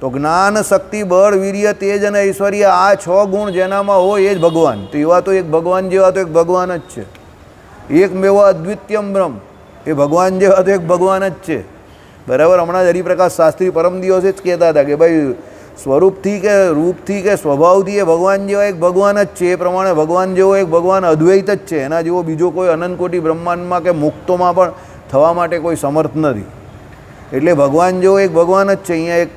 તો જ્ઞાન શક્તિ બળ વીર્ય તેજ અને ઐશ્વર્ય, આ 6 ગુણ જેનામાં હોય એ જ ભગવાન. તો એવા તો એક ભગવાન જેવા તો એક ભગવાન જ છે. એકમેવ અદ્વિતીયમ બ્રહ્મ, એ ભગવાન જેવા તો એક ભગવાન જ છે. બરાબર? હમણાં જ હરિપ્રકાશ શાસ્ત્રી પરમ દિવસે જ કહેતા હતા કે ભાઈ સ્વરૂપથી કે રૂપથી કે સ્વભાવથી એ ભગવાન જેવા એક ભગવાન જ છે. એ પ્રમાણે ભગવાન જેવો એક ભગવાન અદ્વૈત જ છે. એના જેવો બીજો કોઈ અનંત કોટી બ્રહ્માંડમાં કે મુક્તોમાં પણ થવા માટે કોઈ સમર્થ નથી. એટલે ભગવાન જેવો એક ભગવાન જ છે. અહીંયા એક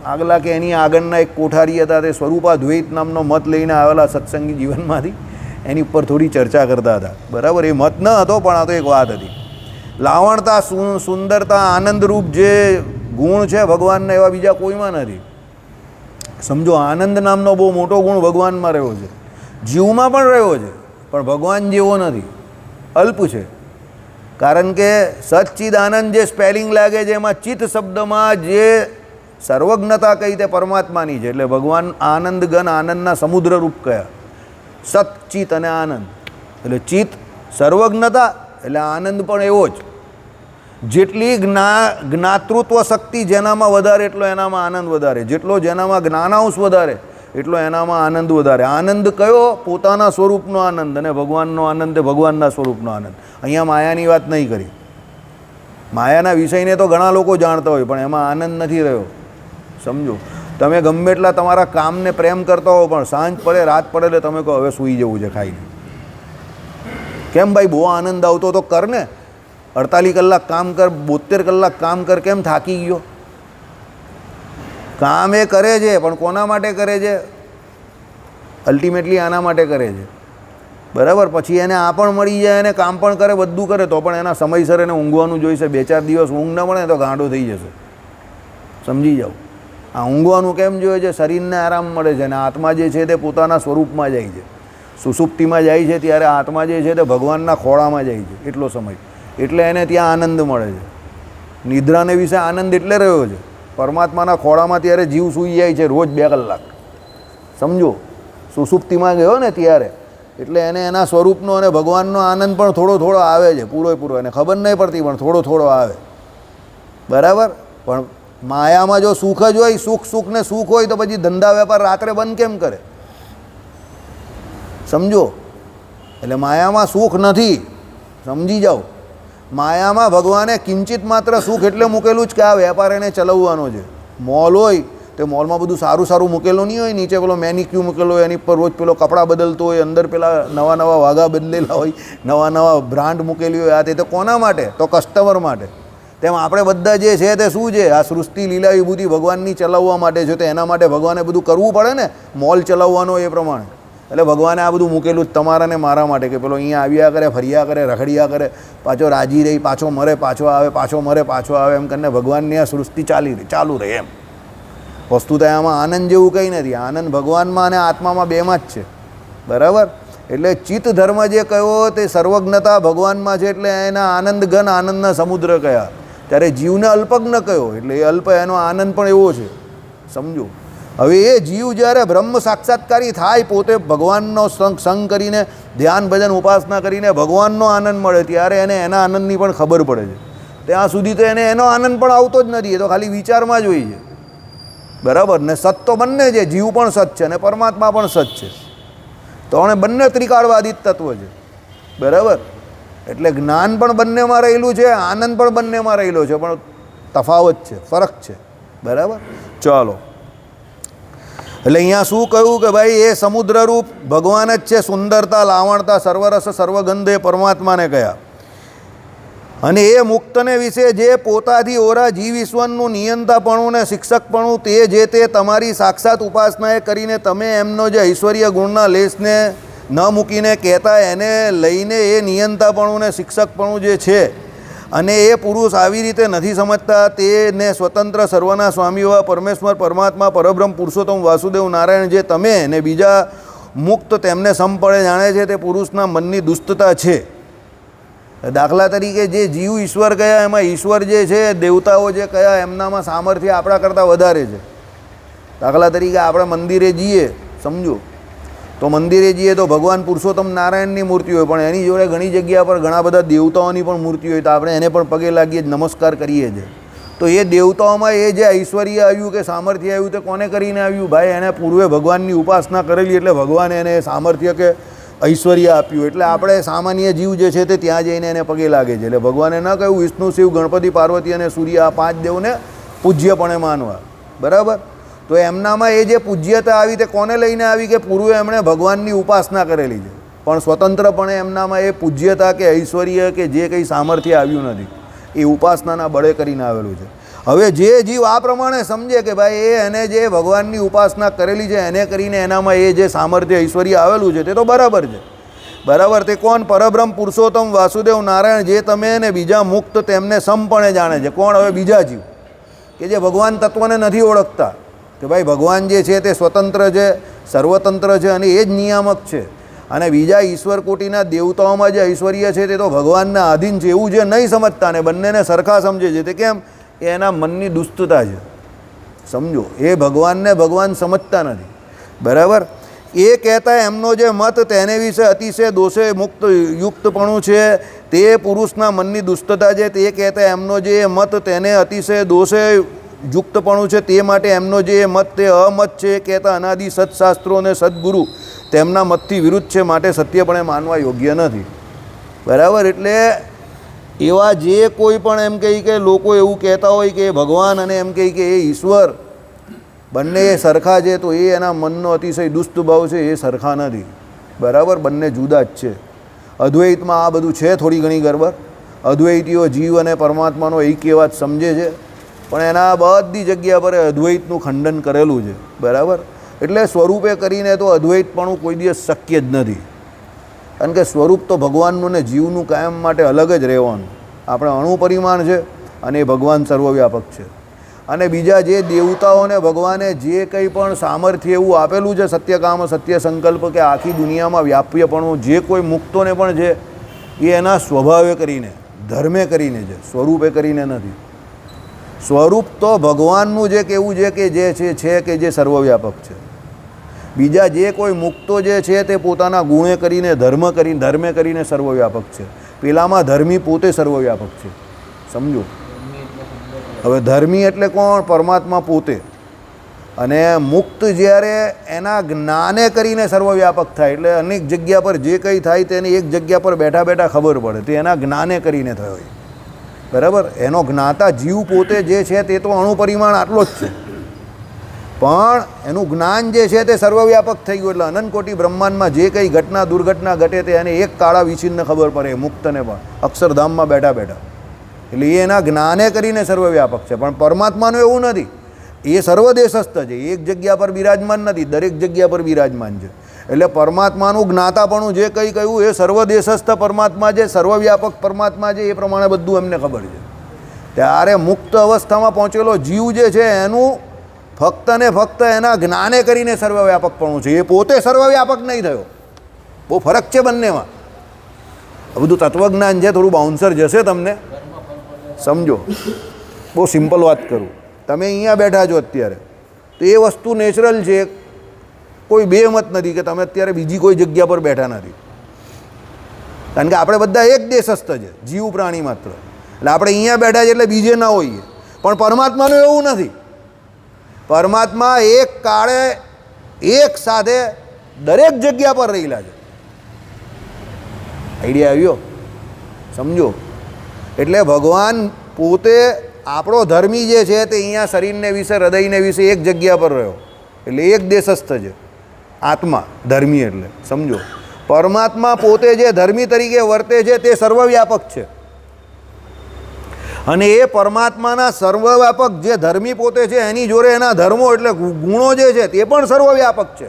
આગલા કે એની આગળના એક કોઠારી હતા, તે સ્વરૂપાદ્વૈત નામનો મત લઈને આવેલા સત્સંગી જીવનમાંથી. એની ઉપર થોડી ચર્ચા કરતા હતા. બરાબર? એ મત ન હતો, પણ આ તો એક વાત હતી. લાવણતા, સુંદરતા, આનંદરૂપ જે ગુણ છે ભગવાનના, એવા બીજા કોઈમાં નથી. સમજો, આનંદ નામનો બહુ મોટો ગુણ ભગવાનમાં રહ્યો છે, જીવમાં પણ રહ્યો છે, પણ ભગવાન જેવો નથી, અલ્પ છે. કારણ કે સચ્ચિદ આનંદ જે સ્પેલિંગ લાગે છે એમાં ચિત્ત શબ્દમાં જે સર્વજ્ઞતા કહી તે પરમાત્માની છે. એટલે ભગવાન આનંદ ગણ, આનંદના સમુદ્ર રૂપ કયા. સચ્ચિત અને આનંદ એટલે ચિત્ત, સર્વજ્ઞતા એટલે આનંદ પણ એવો જ. જેટલી જ્ઞાતૃત્વ શક્તિ જેનામાં વધારે એટલો એનામાં આનંદ વધારે. જેટલો જેનામાં જ્ઞાનાંશ વધારે એટલો એનામાં આનંદ વધારે. આનંદ કયો? પોતાના સ્વરૂપનો આનંદ, અને ભગવાનનો આનંદ એ ભગવાનના સ્વરૂપનો આનંદ. અહીંયા માયાની વાત નહીં કરી. માયાના વિષયને તો ઘણા લોકો જાણતા હોય, પણ એમાં આનંદ નથી રહ્યો. સમજો, તમે ગમે એટલા તમારા કામને પ્રેમ કરતા હો, પણ સાંજ પડે રાત પડે એટલે તમે કહો હવે સૂઈ જવું છે ખાઈને. કેમ ભાઈ? બહુ આનંદ આવતો તો કર ને. 48 કલાક કામ કર, 72 કલાક કામ કર, કેમ થાકી ગયો? કામ એ કરે છે, પણ કોના માટે કરે છે? અલ્ટિમેટલી આના માટે કરે છે, બરાબર. પછી એને આ પણ મળી જાય, એને કામ પણ કરે, બધું કરે, તો પણ એના સમયસર એને ઊંઘવાનું જોઈશે. 2-4 દિવસ ઊંઘ ન મળે તો ગાંડો થઈ જશે. સમજી જાઓ. આ ઊંઘવાનું કેમ જોઈએ છે? શરીરને આરામ મળે છે, અને આત્મા જે છે તે પોતાના સ્વરૂપમાં જાય છે. સુષુપ્તિમાં જાય છે ત્યારે આત્મા જે છે તે ભગવાનના ખોળામાં જાય છે એટલો સમય, એટલે એને ત્યાં આનંદ મળે છે. નિદ્રાને વિશે આનંદ એટલે રહ્યો છે. પરમાત્માના ખોળામાં ત્યારે જીવ સૂઈ જાય છે રોજ 2 કલાક. સમજો, સુષુપ્તિમાં ગયો ને ત્યારે, એટલે એને એના સ્વરૂપનો અને ભગવાનનો આનંદ પણ થોડો થોડો આવે છે, પૂરો. એને ખબર નહીં પડતી, પણ થોડો થોડો આવે, બરાબર. પણ માયામાં જો સુખ જ હોય, સુખ ને સુખ હોય, તો પછી ધંધા વેપાર રાત્રે બંધ કેમ કરે? સમજો, એટલે માયામાં સુખ નથી. સમજી જાઓ, માયામાં ભગવાને કિંચિત માત્ર સુખ એટલે મૂકેલું જ કે આ વેપાર એને ચલાવવાનો છે. મોલ હોય તો મોલમાં બધું સારું સારું મૂકેલું નહીં હોય. નીચે પેલો મેનિક્યુ મૂકેલો હોય, એની પર રોજ પેલો કપડાં બદલતો હોય, અંદર પેલા નવા વાઘા બદલેલા હોય, નવા બ્રાન્ડ મૂકેલી હોય. આ તે તો કોના માટે? તો કસ્ટમર માટે. તેમ આપણે બધા જે છે તે શું છે? આ સૃષ્ટિ લીલા વિભૂતિ ભગવાનની ચલાવવા માટે છે, તો એના માટે ભગવાને બધું કરવું પડે ને. મોલ ચલાવવાનો એ પ્રમાણે. એટલે ભગવાને આ બધું મૂકેલું જ તમારા ને મારા માટે, કે પેલો અહીંયા આવ્યા કરે, ફર્યા કરે, રખડ્યા કરે, પાછો રાજી રહી, પાછો મરે, પાછો આવે, પાછો મરે, પાછો આવે, એમ કરીને ભગવાનની આ સૃષ્ટિ ચાલુ રહે એમ. વસ્તુતા આમાં આનંદ જેવું કંઈ નથી. આનંદ ભગવાનમાં અને આત્મામાં બેમાં જ છે, બરાબર. એટલે ચિત્ત ધર્મ જે કયો તે સર્વજ્ઞતા ભગવાનમાં છે, એટલે એના આનંદ ઘન, આનંદના સમુદ્ર કયા. ત્યારે જીવને અલ્પજ્ઞ કયો, એટલે એ અલ્પ, એનો આનંદ પણ એવો છે. સમજો, હવે એ જીવ જ્યારે બ્રહ્મ સાક્ષાત્કારી થાય, પોતે ભગવાનનો સંગ કરીને ધ્યાન ભજન ઉપાસના કરીને ભગવાનનો આનંદ મળે, ત્યારે એને એના આનંદની પણ ખબર પડે છે. ત્યાં સુધી તો એને એનો આનંદ પણ આવતો જ નથી. એ તો ખાલી વિચારમાં જ હોય છે, બરાબર ને. સત તો બંને છે, જીવ પણ સત છે અને પરમાત્મા પણ સત છે. તો એને બંને ત્રિકાળવાદી તત્વ છે, બરાબર. એટલે જ્ઞાન પણ બંનેમાં રહેલું છે, આનંદ પણ બંનેમાં રહેલો છે, પણ તફાવત છે, ફરક છે, બરાબર. ચાલો, એટલે અહીંયા શું કહ્યું કે ભાઈ એ સમુદ્રરૂપ ભગવાન જ છે. સુંદરતા, લાવણતા, સર્વરસ, સર્વગંધ એ પરમાત્માને કયા. અને એ મુક્તને વિશે જે પોતાથી ઓરા જીવ ઈશ્વરનું નિયંતાપણું ને શિક્ષકપણું, તે જે તે તમારી સાક્ષાત ઉપાસનાએ કરીને તમે એમનો જે ઐશ્વર્ય ગુણના લેશને ન મૂકીને કહેતા, એને લઈને એ નિયંતાપણું ને શિક્ષકપણું જે છે, અને એ પુરુષ આવી રીતે નથી સમજતા, તેને સ્વતંત્ર સર્વના સ્વામી એવા પરમેશ્વર, પરમાત્મા, પરબ્રહ્મ, પુરુષોત્તમ, વાસુદેવ, નારાયણ જે તમે ને બીજા મુક્ત તેમને સંપળે જાણે છે, તે પુરુષના મનની દુષ્ટતા છે. દાખલા તરીકે જે જીવ ઈશ્વર કયા, એમાં ઈશ્વર જે છે, દેવતાઓ જે કયા, એમનામાં સામર્થ્ય આપણા કરતાં વધારે છે. દાખલા તરીકે આપણે મંદિરે જઈએ, સમજો, તો મંદિરે જઈએ તો ભગવાન પુરુષોત્તમ નારાયણની મૂર્તિ હોય, પણ એની જોડે ઘણી જગ્યા પર ઘણા બધા દેવતાઓની પણ મૂર્તિ હોય, તો આપણે એને પણ પગે લાગીએ, નમસ્કાર કરીએ છીએ. તો એ દેવતાઓમાં એ જે ઐશ્વર્ય આવ્યું કે સામર્થ્ય આવ્યું, તે કોને કરીને આવ્યું? ભાઈ, એને પૂર્વે ભગવાનની ઉપાસના કરેલી, એટલે ભગવાને એને સામર્થ્ય કે ઐશ્વર્ય આપ્યું. એટલે આપણે સામાન્ય જીવ જે છે તે ત્યાં જઈને એને પગે લાગે છે. એટલે ભગવાને ન કહ્યું વિષ્ણુ, શિવ, ગણપતિ, પાર્વતી અને સૂર્ય, આ 5 દેવને પૂજ્યપણે માનવા, બરાબર. તો એમનામાં એ જે પૂજ્યતા આવી તે કોને લઈને આવી? કે પૂર્વે એમણે ભગવાનની ઉપાસના કરેલી છે, પણ સ્વતંત્રપણે એમનામાં એ પૂજ્યતા કે ઐશ્વર્ય કે જે કંઈ સામર્થ્ય આવ્યું નથી, એ ઉપાસનાના બળે કરીને આવેલું છે. હવે જે જીવ આ પ્રમાણે સમજે કે ભાઈ એ એને જે ભગવાનની ઉપાસના કરેલી છે, એને કરીને એનામાં એ જે સામર્થ્ય ઐશ્વર્ય આવેલું છે, તે તો બરાબર છે, બરાબર. તે કોણ? પરબ્રહ્મ, પુરુષોત્તમ, વાસુદેવ, નારાયણ જે તમે ને બીજા મુક્ત તેમને સમપણે જાણે છે. કોણ? હવે બીજા જીવ કે જે ભગવાન તત્વને નથી ઓળખતા, કે ભાઈ ભગવાન જે છે તે સ્વતંત્ર છે, સર્વતંત્ર છે, અને એ જ નિયામક છે. અને બીજા ઈશ્વર કોટીના દેવતાઓમાં જે ઐશ્વર્ય છે તે તો ભગવાનના આધીન છે, એવું જે નહીં સમજતા ને બંનેને સરખા સમજે છે, તે કેમ? એ એના મનની દુષ્ટતા છે. સમજો, એ ભગવાનને ભગવાન સમજતા નથી, બરાબર. એ કહેતા એમનો જે મત તેને વિશે અતિશય દોષે મુક્ત યુક્તપણું છે, તે પુરુષના મનની દુષ્ટતા છે. તે કહેતા એમનો જે મત તેને અતિશય દોષે યુક્તપણું છે, તે માટે એમનો જે મત તે અમત છે, એ કહેતા અનાદિ સત્શાસ્ત્રો અને સદગુરુ તેમના મતથી વિરુદ્ધ છે, માટે સત્યપણે માનવા યોગ્ય નથી. બરાબર. એટલે એવા જે કોઈ પણ એમ કહે કે લોકો એવું કહેતા હોય કે ભગવાન અને એમ કહે કે એ ઈશ્વર બંને સરખા છે, તો એ એના મનનો અતિશય દુષ્ટ ભાવ છે, એ સરખા નથી. બરાબર. બંને જુદા જ છે. અદ્વૈતમાં આ બધું છે થોડી ઘણી ગરબડ. અદ્વૈતીઓ જીવ અને પરમાત્માનો ઐક્યવાદ સમજે છે, પણ એના બધી જગ્યા પર અદ્વૈતનું ખંડન કરેલું છે. બરાબર. એટલે સ્વરૂપે કરીને તો અદ્વૈતપણું કોઈ દિવસ શક્ય જ નથી, કારણ કે સ્વરૂપ તો ભગવાનનું ને જીવનું કાયમ માટે અલગ જ રહેવાનું. આપણે અણુ પરિમાણ છે અને એ ભગવાન સર્વવ્યાપક છે. અને બીજા જે દેવતાઓને ભગવાને જે કંઈ પણ સામર્થ્ય એવું આપેલું છે, સત્યકામ સત્ય સંકલ્પ, કે આખી દુનિયામાં વ્યાપ્યપણું જે કોઈ મુક્તોને પણ છે, એ એના સ્વભાવે કરીને ધર્મે કરીને છે, સ્વરૂપે કરીને નથી. સ્વરૂપ તો ભગવાનનું જે કેવું છે કે જે છે કે જે સર્વવ્યાપક છે. બીજા જે કોઈ મુક્તો જે છે તે પોતાના ગુણે કરીને ધર્મે કરીને સર્વવ્યાપક છે. પેલામાં ધર્મી પોતે સર્વવ્યાપક છે. સમજો. હવે ધર્મી એટલે કોણ? પરમાત્મા પોતે. અને મુક્ત જ્યારે એના જ્ઞાને કરીને સર્વવ્યાપક થાય, એટલે અનેક જગ્યા પર જે કંઈ થાય તેને એક જગ્યા પર બેઠા બેઠા ખબર પડે, તે એના જ્ઞાને કરીને થયો હોય. બરાબર. એનો જ્ઞાતા જીવ પોતે જે છે તે તો અણુ પરિમાણ આટલો જ છે, પણ એનું જ્ઞાન જે છે તે સર્વવ્યાપક થઈ ગયું. એટલે અનંતકોટી બ્રહ્માંડમાં જે કંઈ ઘટના દુર્ઘટના ઘટે તે એને એક કાળા વિચિન્ન ખબર પડે, મુક્તને પણ અક્ષરધામમાં બેઠા બેઠા. એટલે એ એના જ્ઞાને કરીને સર્વવ્યાપક છે. પણ પરમાત્માનું એવું નથી. એ સર્વદેશસ્થ છે, એક જગ્યા પર બિરાજમાન નથી, દરેક જગ્યા પર બિરાજમાન છે. એટલે પરમાત્માનું જ્ઞાતાપણું જે કંઈ કહ્યું એ સર્વદેશસ્થ પરમાત્મા છે, સર્વવ્યાપક પરમાત્મા છે, એ પ્રમાણે બધું એમને ખબર છે. ત્યારે મુક્ત અવસ્થામાં પહોંચેલો જીવ જે છે એનું ફક્ત ને ફક્ત એના જ્ઞાને કરીને સર્વવ્યાપકપણું છે. એ પોતે સર્વવ્યાપક નહીં થયો. બહુ ફરક છે બંનેમાં. આ બધું તત્વજ્ઞાન છે, થોડું બાઉન્સર જશે તમને. સમજો. બહુ સિમ્પલ વાત કરું. તમે અહીંયા બેઠા છો અત્યારે, તો એ વસ્તુ નેચરલ છે, કોઈ બે મત નથી કે તમે અત્યારે બીજી કોઈ જગ્યા પર બેઠા નથી, કારણ કે આપણે બધા એક દેશસ્થ છે, જીવ પ્રાણી માત્ર. એટલે આપણે અહીંયા બેઠા છે એટલે બીજે ના હોઈએ. પણ પરમાત્માનું એવું નથી. પરમાત્મા એક કાળે એક સાથે દરેક જગ્યા પર રહેલા છે. આઈડિયા આવ્યો? સમજો. એટલે ભગવાન પોતે આપણો ધર્મી જે છે તે અહીંયા શરીરને વિશે હૃદયને વિશે એક જગ્યા પર રહ્યો, એટલે એક દેશસ્થ છે આત્મા ધર્મી. એટલે સમજો. પરમાત્મા પોતે જે ધર્મી તરીકે વર્તે છે તે સર્વવ્યાપક છે, અને એ પરમાત્માના સર્વવ્યાપક જે ધર્મી પોતે છે એની જોડે એના ધર્મો એટલે ગુણો જે છે તે પણ સર્વવ્યાપક છે.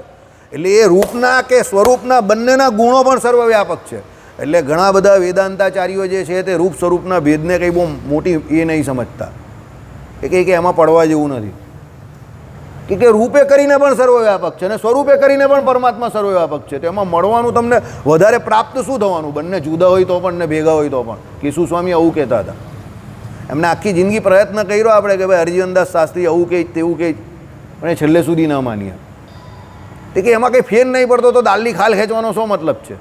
એટલે એ રૂપના કે સ્વરૂપના બંનેના ગુણો પણ સર્વવ્યાપક છે. એટલે ઘણા બધા વેદાંતાચાર્યો જે છે તે રૂપ સ્વરૂપના ભેદને કંઈ બહુ મોટી એ નહીં સમજતા, એ કંઈ કે એમાં પડવા જેવું નથી. કે રૂપે કરીને પણ સર્વવ્યાપક છે અને સ્વરૂપે કરીને પણ પરમાત્મા સર્વવ્યાપક છે. તો એમાં મળવાનું તમને વધારે પ્રાપ્ત શું થવાનું? બંને જુદા હોય તો પણ ને ભેગા હોય તો પણ. કેશુ સ્વામી આવું કહેતા હતા. એમને આખી જિંદગી પ્રયત્ન કર્યો આપણે કે ભાઈ હરજીવનદાસ શાસ્ત્રી આવું કહે તેવું કહે, પણ એ છેલ્લે સુધી ન માનીએ. તે કે એમાં કંઈ ફેર નહીં પડતો તો દાલની ખાલ ખેંચવાનો શું મતલબ છે?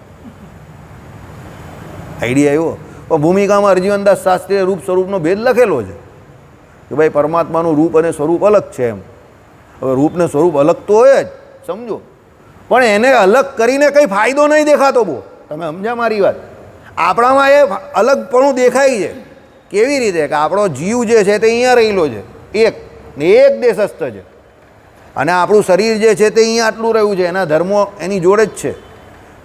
આઈડિયા આવ્યો? પણ ભૂમિકામાં હરજીવનદાસ શાસ્ત્રીએ રૂપ સ્વરૂપનો ભેદ લખેલો છે કે ભાઈ પરમાત્માનું રૂપ અને સ્વરૂપ અલગ છે. એમ હવે રૂપને સ્વરૂપ અલગ તો હોય જ, સમજો, પણ એને અલગ કરીને કંઈ ફાયદો નહીં દેખાતો. બહુ તમે સમજ્યા મારી વાત? આપણામાં એ અલગપણું દેખાય છે. કેવી રીતે? કે આપણો જીવ જે છે તે અહીંયા રહેલો છે, એક ને એક દેશસ્થ છે, અને આપણું શરીર જે છે તે અહીંયા આટલું રહ્યું છે, એના ધર્મો એની જોડે જ છે.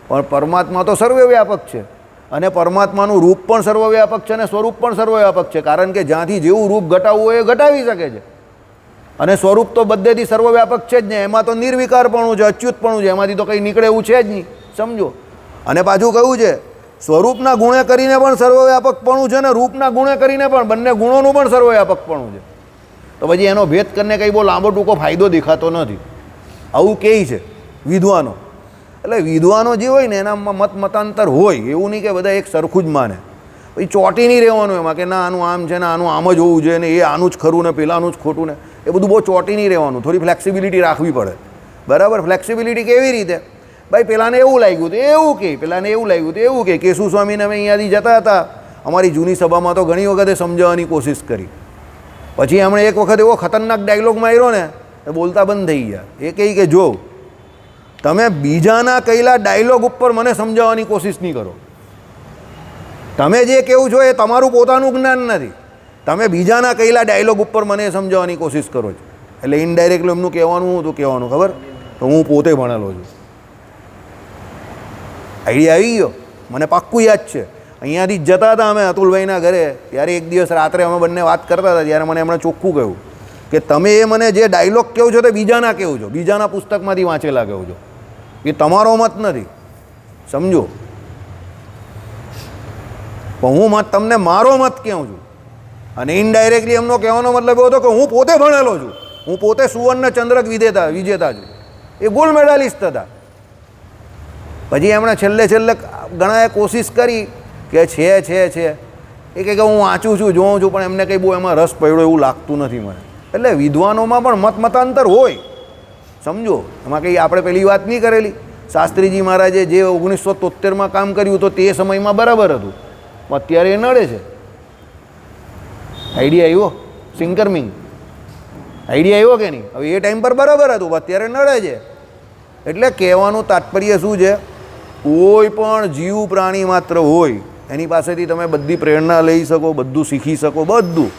પણ પરમાત્મા તો સર્વવ્યાપક છે, અને પરમાત્માનું રૂપ પણ સર્વવ્યાપક છે અને સ્વરૂપ પણ સર્વવ્યાપક છે. કારણ કે જ્યાંથી જેવું રૂપ ઘટાવવું હોય એ ઘટાવી શકે છે, અને સ્વરૂપ તો બધેથી સર્વવ્યાપક છે જ ને. એમાં તો નિર્વિકારપણું છે, અચ્યુતપણું છે, એમાંથી તો કંઈ નીકળે એવું છે જ નહીં. સમજો. અને પાછું કહ્યું છે સ્વરૂપના ગુણે કરીને પણ સર્વવ્યાપકપણું છે ને રૂપના ગુણે કરીને પણ, બંને ગુણોનું પણ સર્વવ્યાપકપણું છે. તો પછી એનો ભેદ કરીને કંઈ બહુ લાંબો ટૂંકો ફાયદો દેખાતો નથી. આવું કહે છે વિદ્વાનો. એટલે વિદ્વાનો જે હોય ને એનામાં મતાંતર હોય, એવું નહીં કે બધા એક સરખું જ માને. પછી ચોંટી નહીં રહેવાનું એમાં કે ના આનું આમ છે ને આનું આમ જ હોવું જોઈએ ને એ આનું જ ખરું ને પેલાનું જ ખોટું ને, એ બધું બહુ ચોંટી નહીં રહેવાનું. થોડી ફ્લેક્સિબિલિટી રાખવી પડે. બરાબર? ફ્લેક્સિબિલિટી કેવી રીતે? ભાઈ પેલાને એવું લાગ્યું તો એવું કહે, પેલાને એવું લાગ્યું તો એવું કહે. કેશુ સ્વામીને અમે અહીંયાથી જતા હતા, અમારી જૂની સભામાં તો ઘણી વખતે સમજાવવાની કોશિશ કરી પછી એમણે એક વખત એવો ખતરનાક ડાયલોગ માર્યો ને તો બોલતા બંધ થઈ ગયા. એ કહે કે જો તમે બીજાના કહેલા ડાયલોગ ઉપર મને સમજાવવાની કોશિશ નહીં કરો. તમે જે કહેવું છો એ તમારું પોતાનું જ્ઞાન નથી. તમે બીજાના કહેલા ડાયલોગ ઉપર મને સમજાવવાની કોશિશ કરો છો. એટલે ઇનડાયરેક્ટલી એમનું કહેવાનું હતું કહેવાનું ખબર તો હું પોતે ભણેલો છું. આઈડિયા આવી ગયો. મને પાક્કું યાદ છે અહીંયાથી જ જતા હતા અમે અતુલભાઈના ઘરે, ત્યારે એક દિવસ રાત્રે અમે બંને વાત કરતા હતા, ત્યારે મને એમણે ચોખ્ખું કહ્યું કે તમે એ મને જે ડાયલોગ કહો છો તે બીજાના કહો છો, બીજાના પુસ્તકમાંથી વાંચેલા કહો છો, એ તમારો મત નથી, સમજો. પણ હું તમને મારો મત કહું છું. અને ઇનડાયરેક્ટલી એમનો કહેવાનો મતલબ એવો હતો કે હું પોતે ભણેલો છું, હું પોતે સુવર્ણ ચંદ્રક વિજેતા છું, એ ગોલ્ડ મેડાલિસ્ટ હતા. પછી એમણે છેલ્લે ઘણાએ કોશિશ કરી કે છે એ કહે કે હું વાંચું છું જોઉં છું, પણ એમને કંઈ બહુ એમાં રસ પડ્યો એવું લાગતું નથી મને. એટલે વિદ્વાનોમાં પણ મતાંતર હોય, સમજો. એમાં કંઈ આપણે પેલી વાત નહીં કરેલી, શાસ્ત્રીજી મહારાજે જે 1973માં કામ કર્યું તો તે સમયમાં બરાબર હતું, અત્યારે એ નડે છે. આઈડિયા આવ્યો? સિંકરમિંગ આઈડિયા આવ્યો કે નહીં? હવે એ ટાઈમ પર બરાબર હતું, અત્યારે નડે છે. એટલે કહેવાનું તાત્પર્ય શું છે, કોઈ પણ જીવ પ્રાણી માત્ર હોય એની પાસેથી તમે બધી પ્રેરણા લઈ શકો, બધું શીખી શકો, બધું.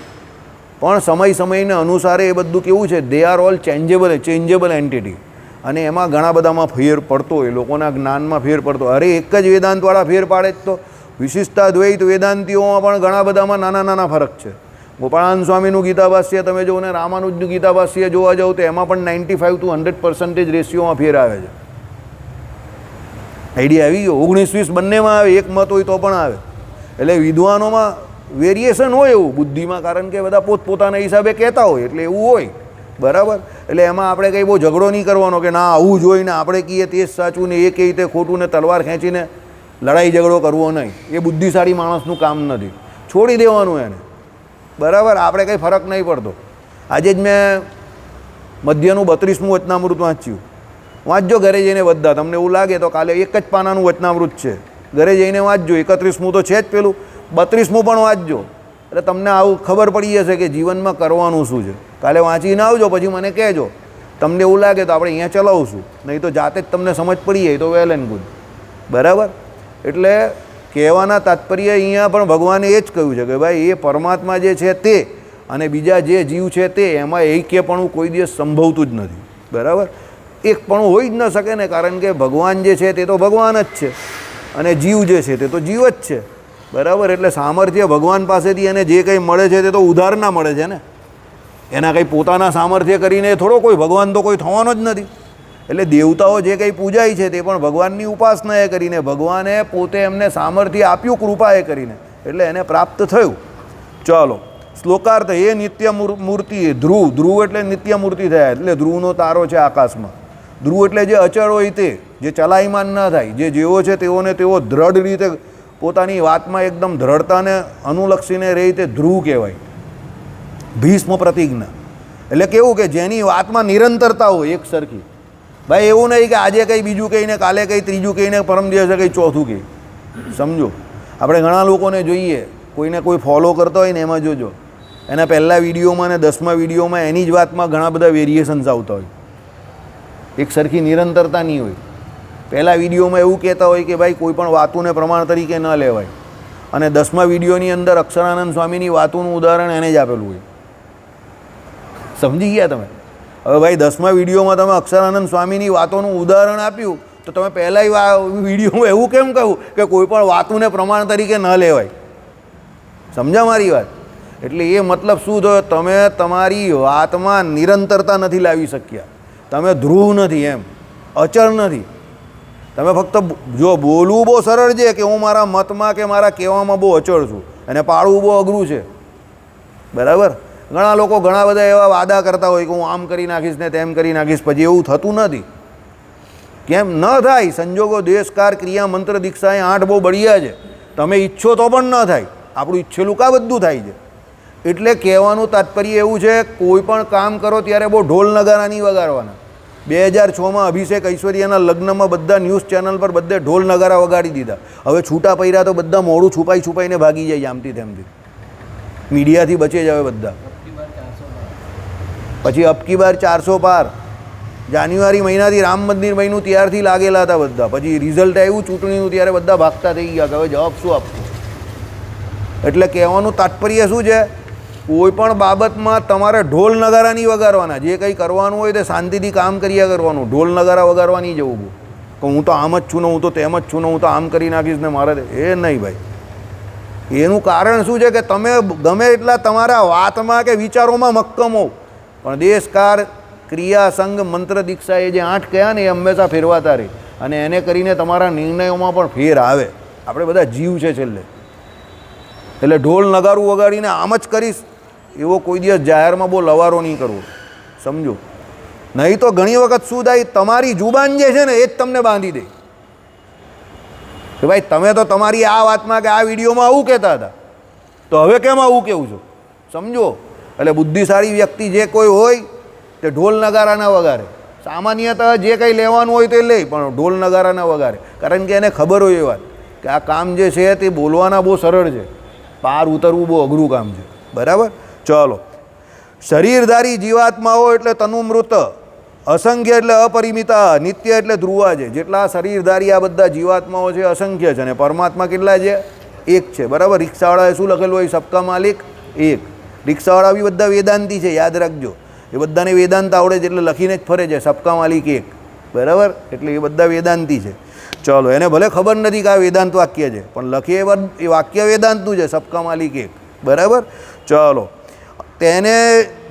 પણ સમયને અનુસારે એ બધું કેવું છે, they are all changeable entity. અને એમાં ઘણા બધામાં ફેર પડતો હોય, લોકોના જ્ઞાનમાં ફેર પડતો. અરે એક જ વેદાંતવાળા ફેર પાડે જ તો વિશિષ્ટાદ્વૈત વેદાંતિઓમાં પણ ઘણા બધામાં નાના ફરક છે. ગોપાળાનંદ સ્વામીનું ગીતાભાષ્ય તમે જો ને રામાનુજનું ગીતાભાષ્ય જોવા જાવ તો એમાં પણ 95 to 100% રેશિયોમાં ફેર આવે છે. આઈડિયા આવી ગયો? 19-20 બંનેમાં આવે, એક મત હોય તો પણ આવે. એટલે વિદ્વાનોમાં વેરિએશન હોય એવું બુદ્ધિમાં, કારણ કે બધા પોતપોતાના હિસાબે કહેતા હોય એટલે એવું હોય, બરાબર. એટલે એમાં આપણે કંઈ બહુ ઝઘડો નહીં કરવાનો કે ના આવું જોઈને આપણે કહીએ તે જ સાચું ને એ કહીએ તે ખોટું ને તલવાર ખેંચીને લડાઈ ઝઘડો કરવો નહીં. એ બુદ્ધિશાળી માણસનું કામ નથી, છોડી દેવાનું એને, બરાબર. આપણે કંઈ ફરક નહીં પડતો. આજે જ મેં મધ્યનું 32મું વચનામૃત વાંચ્યું. વાંચજો ઘરે જઈને બધા, તમને એવું લાગે તો કાલે એક જ પાનાનું વચનામૃત છે, ઘરે જઈને વાંચજો. 31મું તો છે જ, પેલું 32મું પણ વાંચજો, એટલે તમને આવું ખબર પડી જશે કે જીવનમાં કરવાનું શું છે. કાલે વાંચીને આવજો, પછી મને કહેજો. તમને એવું લાગે તો આપણે અહીંયા ચલાવશું, નહીં તો જાતે જ તમને સમજ પડી જાય તો વેલ એન્ડ ગુડ, બરાબર. એટલે કહેવાના તાત્પર્ય અહીંયા પણ ભગવાને એ જ કહ્યું છે કે ભાઈ એ પરમાત્મા જે છે તે અને બીજા જે જીવ છે તે, એમાં એક્યપણું કોઈ દિવસ સંભવતું જ નથી, બરાબર. એક પણ હોઈ જ ન શકે ને, કારણ કે ભગવાન જે છે તે તો ભગવાન જ છે અને જીવ જે છે તે તો જીવ જ છે, બરાબર. એટલે સામર્થ્ય ભગવાન પાસેથી એને જે કંઈ મળે છે તે તો ઉધારના મળે છે ને, એના કંઈ પોતાના સામર્થ્ય કરીને થોડો કોઈ ભગવાન તો કોઈ થવાનો જ નથી. એટલે દેવતાઓ જે કંઈ પૂજાય છે તે પણ ભગવાનની ઉપાસના એ કરીને, ભગવાને પોતે એમને સામર્થ્ય આપ્યું કૃપા એ કરીને, એટલે એને પ્રાપ્ત થયું. ચાલો શ્લોકાર્થ. એ નિત્ય મૂર્તિ, ધ્રુવ એટલે નિત્ય મૂર્તિ થયા, એટલે ધ્રુવનો તારો છે આકાશમાં. ધ્રુવ એટલે જે અચળ હોય તે, જે ચલાયમાન ન થાય, જે જેવો છે તેઓને તેઓ દ્રઢ રીતે પોતાની વાતમાં એકદમ દ્રઢતાને અનુલક્ષીને રહે તે ધ્રુવ કહેવાય. ભીષ્મ પ્રતિજ્ઞા એટલે કેવું કે જેની વાતમાં નિરંતરતા હોય એક સરખી. ભાઈ એવું નહીં કે આજે કંઈ બીજું કહીને કાલે કંઈ ત્રીજું કહીને પરમ દિવસે કંઈ ચોથું કહે, સમજો. આપણે ઘણા લોકોને જોઈએ, કોઈને કોઈ ફોલો કરતા હોય ને એમાં જોજો એના પહેલાં વિડીયોમાં અને 10મા વિડીયોમાં એની જ વાતમાં ઘણા બધા વેરિએશન્સ આવતા હોય, એક સરખી નિરંતરતા નહીં હોય. પહેલાં વિડીયોમાં એવું કહેતા હોય કે ભાઈ કોઈ પણ વાતોને પ્રમાણ તરીકે ન લેવાય, અને 10મા વિડીયોની અંદર અક્ષરાનંદ સ્વામીની વાતોનું ઉદાહરણ એને જ આપેલું હોય. સમજી ગયા તમે? હવે ભાઈ 10મા વિડીયોમાં તમે અક્ષરાનંદ સ્વામીની વાતોનું ઉદાહરણ આપ્યું તો તમે પહેલાં વિડીયોમાં એવું કેમ કહ્યું કે કોઈ પણ વાતોને પ્રમાણ તરીકે ન લેવાય? સમજા મારી વાત? એટલે એ મતલબ શું થયો, તમે તમારી વાતમાં નિરંતરતા નથી લાવી શક્યા, તમે ધ્રુવ નથી, એમ અચળ નથી. તમે ફક્ત જો બોલવું બહુ સરળ છે કે હું મારા મતમાં કે મારા કહેવામાં બહુ અચળ છું, અને પાળવું બહુ અઘરું છે, બરાબર. ઘણા લોકો ઘણા બધા એવા વાદા કરતા હોય કે હું આમ કરી નાખીશ ને તેમ કરી નાખીશ, પછી એવું થતું નથી. કેમ ન થાય? સંજોગો, દેશકાર, ક્રિયા, મંત્ર, દીક્ષા એ 8 બહુ બળિયા છે. તમે ઈચ્છો તો પણ ન થાય. આપણું ઈચ્છેલું કા બધું થાય છે. એટલે કહેવાનું તાત્પર્ય એવું છે, કોઈ પણ કામ કરો ત્યારે બહુ ઢોલ નગારા નહીં વગાડવાના. 2006માં અભિષેક ઐશ્વર્યાના લગ્નમાં બધા ન્યૂઝ ચેનલ પર બધે ઢોલ નગારા વગાડી દીધા. હવે છૂટા પૈરા તો બધા મોડું છુપાઈને ભાગી જાય આમથી તેમથી, મીડિયાથી બચે જ હવે બધા. પછી અબકી બાર 400 પાર, જાન્યુઆરી મહિનાથી રામ મંદિર બન્યું ત્યારથી લાગેલા હતા બધા. પછી રિઝલ્ટ આવ્યું ચૂંટણીનું ત્યારે બધા ભાગતા થઈ ગયા કે હવે જવાબ શું આપવું. એટલે કહેવાનું તાત્પર્ય શું છે, કોઈ પણ બાબતમાં તમારે ઢોલ નગારા નહીં વગાડવાના. જે કંઈ કરવાનું હોય તે શાંતિથી કામ કર્યા કરવાનું. ઢોલ નગારા વગાડવા નહીં જવું કે હું તો આમ જ છું ને, હું તો તેમ જ છું ને, હું તો આમ કરી નાખીશ ને મારે એ નહીં ભાઈ. એનું કારણ શું છે કે તમે ગમે એટલા તમારા વાતમાં કે વિચારોમાં મક્કમ હો, પણ દેશકાર ક્રિયા સંઘ મંત્ર દીક્ષા એ જે 8 કહ્યા ને એ હંમેશા ફેરવાતા રહે, અને એને કરીને તમારા નિર્ણયોમાં પણ ફેર આવે. આપણે બધા જીવ છે છેલ્લે. એટલે ઢોલ નગારું વગાડીને આમ જ કરીશ એવો કોઈ દિવસ જાહેરમાં બહુ લવારો નહીં કરવો, સમજો. નહીં તો ઘણી વખત શું થાય, તમારી જુબાન જે છે ને એ જ તમને બાંધી દે કે ભાઈ તમે તો તમારી આ વાતમાં કે આ વિડીયોમાં આવું કહેતા હતા, તો હવે કેમ આવું કહેવું છો, સમજો. એટલે બુદ્ધિશાળી વ્યક્તિ જે કોઈ હોય તે ઢોલ નગારા ના વગાડે. સામાન્યતઃ જે કંઈ લેવાનું હોય તે લે, પણ ઢોલ નગારા ના વગાડે. કારણ કે એને ખબર હોય એ વાત કે આ કામ જે છે તે બોલવાના બહુ સરળ છે, પાર ઉતરવું બહુ અઘરું કામ છે. બરાબર. ચલો, શરીરધારી જીવાત્માઓ એટલે તનુમૃત, અસંખ્ય એટલે અપરિમિતા, નિત્ય એટલે ધ્રુવા છે. જેટલા શરીરધારી આ બધા જીવાત્માઓ છે અસંખ્ય છે, અને પરમાત્મા કેટલા છે? એક છે. બરાબર. રિક્ષાવાળાએ શું લખેલું હોય? સબકા માલિક એક. રિક્ષાવાળા બી બધા વેદાંતી છે, યાદ રાખજો. એ બધાને વેદાંત આવડે છે એટલે લખીને જ ફરે છે સબકા માલિક એક. બરાબર. એટલે એ બધા વેદાંતી છે. ચલો, એને ભલે ખબર નથી કે આ વેદાંત વાક્ય છે, પણ લખીએ એ વાક્ય વેદાંતનું છે, સબકા માલિક એક. બરાબર. ચલો, તેને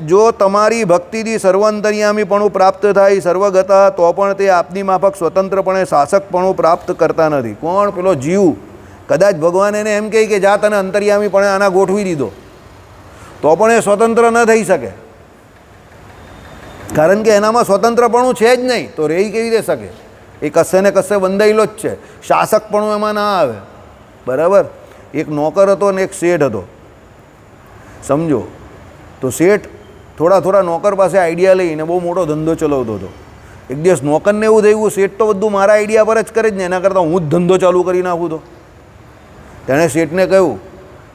જો તમારી ભક્તિથી સર્વાંતર્યામીપણું પ્રાપ્ત થાય સર્વગતા, તો પણ તે આપની માફક સ્વતંત્રપણે શાસકપણું પ્રાપ્ત કરતા નથી. કોણ? પેલો જીવ. કદાચ ભગવાન એને એમ કહે કે જા તને અંતર્યામીપણે આના ગોઠવી દીધો, તો પણ એ સ્વતંત્ર ન થઈ શકે, કારણ કે એનામાં સ્વતંત્રપણું છે જ નહીં. તો રહી કેવી રીતે શકે? એ કશે ને કશે બંધાયેલો જ છે. શાસકપણું એમાં ના આવે. બરાબર. એક નોકર હતો ને એક શેઠ હતો, સમજો. તો શેઠ થોડા નોકર પાસે આઈડિયા લઈને બહુ મોટો ધંધો ચલાવતો હતો. એક દિવસ નોકરને એવું થયું, શેઠ તો બધું મારા આઈડિયા પર જ કરે જ ને, એના કરતાં હું જ ધંધો ચાલુ કરી નાખું. તો તેણે શેઠને કહ્યું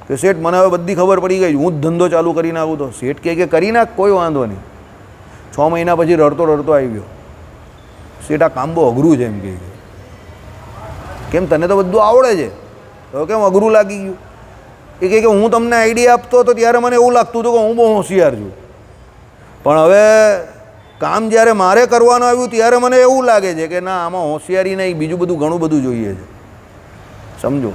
કે શેઠ મને હવે બધી ખબર પડી ગઈ, હું જ ધંધો ચાલુ કરી નાખું. તો શેઠ કહે કે કરી નાખ, કોઈ વાંધો નહીં. 6 મહિના પછી રડતો આવ્યો. શેઠ આ કામ બહુ અઘરું છે એમ કહે. કેમ? તને તો બધું આવડે છે, તો કેમ અઘરું લાગી ગયું? એ કહે કે હું તમને આઈડિયા આપતો હતો ત્યારે મને એવું લાગતું હતું કે હું બહુ હોશિયાર છું, પણ હવે કામ જ્યારે મારે કરવાનું આવ્યું ત્યારે મને એવું લાગે છે કે ના, આમાં હોશિયારી નહીં, બીજું બધું ઘણું બધું જોઈએ છે, સમજો.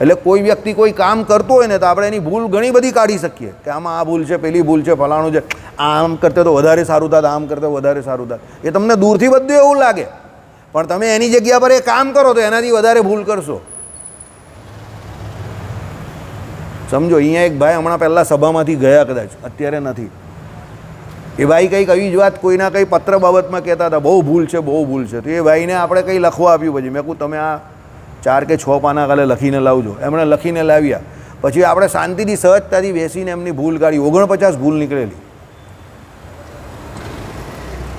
એટલે કોઈ વ્યક્તિ કોઈ કામ કરતો હોય ને તો આપણે એની ભૂલ ઘણી બધી કાઢી શકીએ કે આમાં આ ભૂલ છે, પેલી ભૂલ છે, ફલાણું છે, આમ કરતે તો વધારે સારું થાત, આમ કરતે વધારે સારું થાત. એ તમને દૂરથી બધું એવું લાગે, પણ તમે એની જગ્યા પર એ કામ કરો તો એનાથી વધારે ભૂલ કરશો, સમજો. અહીંયા એક ભાઈ હમણાં પહેલાં સભામાંથી ગયા, કદાચ અત્યારે નથી. એ ભાઈ કંઈક આવી જ વાત કોઈના કંઈ પત્ર બાબતમાં કહેતા હતા, બહુ ભૂલ છે, બહુ ભૂલ છે. તો એ ભાઈને આપણે કંઈ લખવા આપ્યું. પછી મેં કહું તમે આ 4 કે 6 પાના કાલે લખીને લાવજો. એમણે લખીને લાવ્યા. પછી આપણે શાંતિથી સહજતાથી બેસીને એમની ભૂલ કાઢી. 49 ભૂલ નીકળેલી.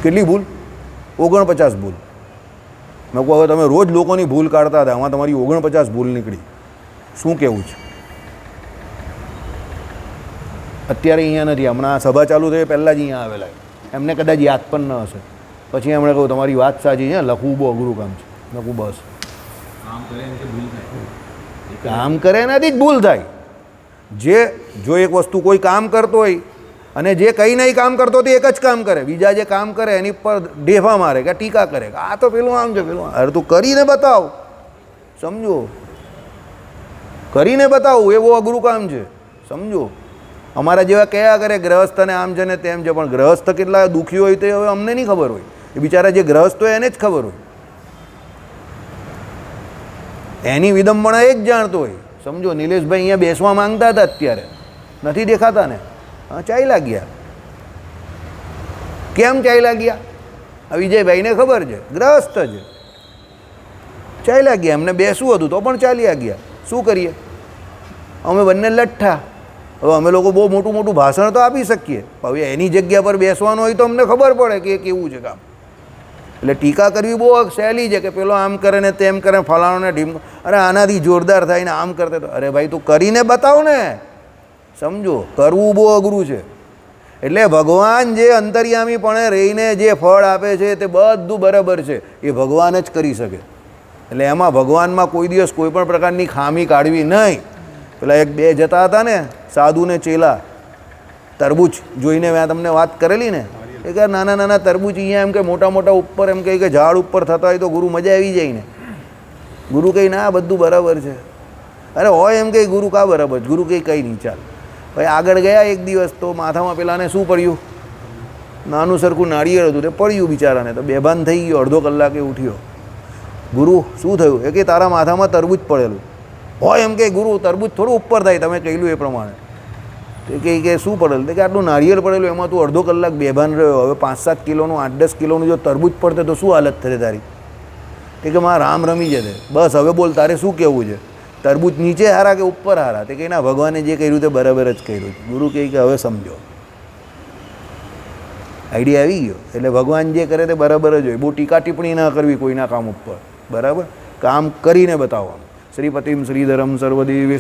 કેટલી ભૂલ? 49 ભૂલ. મેં કહું હવે તમે રોજ લોકોની ભૂલ કાઢતા હતા, આમાં તમારી 49 ભૂલ નીકળી, શું કહેવું છે? અત્યારે અહીંયા નથી, હમણાં સભા ચાલુ થઈ પહેલાં જ અહીંયા આવેલા. એમને કદાચ યાદ પણ ન હશે. પછી એમણે કહ્યું તમારી વાત સાચી છે, લખવું બહુ અઘરું કામ છે. મેં કહું બસ, કામ કરે એનાથી જ ભૂલ થાય. જો એક વસ્તુ કોઈ કામ કરતો હોય અને જે કંઈ નહીં કામ કરતો હોય એક જ કામ કરે, બીજા જે કામ કરે એની પર ઢેફા મારે કે ટીકા કરે કે આ તો પેલું આમ છે, પેલું. અરે તું કરીને બતાવ, સમજો. કરીને બતાવું એ બહુ અઘરું કામ છે, સમજો. અમારા જેવા કયા કરે ગ્રહસ્થને આમ છે ને તેમ છે, પણ ગ્રહસ્થ કેટલા દુઃખી હોય તે હવે અમને નહીં ખબર હોય. એ બિચારા જે ગ્રહસ્થ હોય એને જ ખબર હોય, એની વિડંબણા એ જ જાણતો હોય, સમજો. નિલેશભાઈ અહીંયા બેસવા માંગતા હતા, અત્યારે નથી દેખાતા ને. હા, ચાલ્યા ગયા. કેમ ચાલ્યા ગયા? આ વિજયભાઈને ખબર છે, ગ્રહસ્થ છે, ચાલ્યા ગયા. એમને બેસવું હતું તો પણ ચાલ્યા ગયા. શું કરીએ? અમે બંને લઠ્ઠા. હવે અમે લોકો બહુ મોટું ભાષણ તો આપી શકીએ, હવે એની જગ્યા પર બેસવાનું હોય તો અમને ખબર પડે કે એ કેવું છે કામ. એટલે ટીકા કરવી બહુ સહેલી છે કે પેલો આમ કરે ને તેમ કરે, ફલાણો ને ઢીમ, અરે આનાથી જોરદાર થાય ને આમ કરતે તો. અરે ભાઈ તું કરીને બતાવ ને, સમજો. કરવું બહુ અઘરું છે. એટલે ભગવાન જે અંતર્યામીપણે રહીને જે ફળ આપે છે તે બધું બરાબર છે, એ ભગવાન જ કરી શકે. એટલે એમાં ભગવાનમાં કોઈ દિવસ કોઈ પણ પ્રકારની ખામી કાઢવી નહીં. પેલા એક બે જતા હતા ને સાધુ ને ચેલા, તરબૂચ જોઈને મેં તમને વાત કરેલી ને, એ કે નાના નાના તરબૂચ અહીંયા એમ કે મોટા મોટા ઉપર એમ કહે કે ઝાડ ઉપર થતા હોય તો ગુરુ મજા આવી જાય ને. ગુરુ કહી ના બધું બરાબર છે. અરે હોય એમ કહે ગુરુ કા બરાબર છે? ગુરુ કહી કંઈ નહીં, ચાલ. ભાઈ આગળ ગયા એક દિવસ તો માથામાં પેલાને શું પડ્યું? નાનું સરખું નાળિયેર હતું, તે પડ્યું બિચારાને, તો બેભાન થઈ ગયો. અડધો કલાકે ઉઠ્યો. ગુરુ શું થયું? એ કે તારા માથામાં તરબૂચ પડેલું. હોય એમ કે ગુરુ તરબૂચ થોડું ઉપર થાય, તમે કહેલું એ પ્રમાણે. તે કે શું પડેલું? કે આટલું નાળિયેર પડેલું, એમાં તું અડધો કલાક બેભાન રહ્યો. હવે 5-7 કિલોનું 8-10 કિલોનું જો તરબૂચ પડતે તો શું હાલત થશે તારી? તે કે મારા રામ રમી જશે. બસ હવે બોલ, તારે શું કહેવું છે? તરબૂચ નીચે હારા કે ઉપર હારા? તે કહે ના, ભગવાને જે કર્યું તે બરાબર જ કર્યું. ગુરુ કહે કે હવે સમજો, આઈડિયા આવી ગયો. એટલે ભગવાન જે કરે તે બરાબર જ હોય. બહુ ટીકા ટિપ્પણી ના કરવી કોઈના કામ ઉપર, બરાબર? કામ કરીને બતાવવાનું. શ્રીપતિમ શ્રીધરમ સર્વદેવ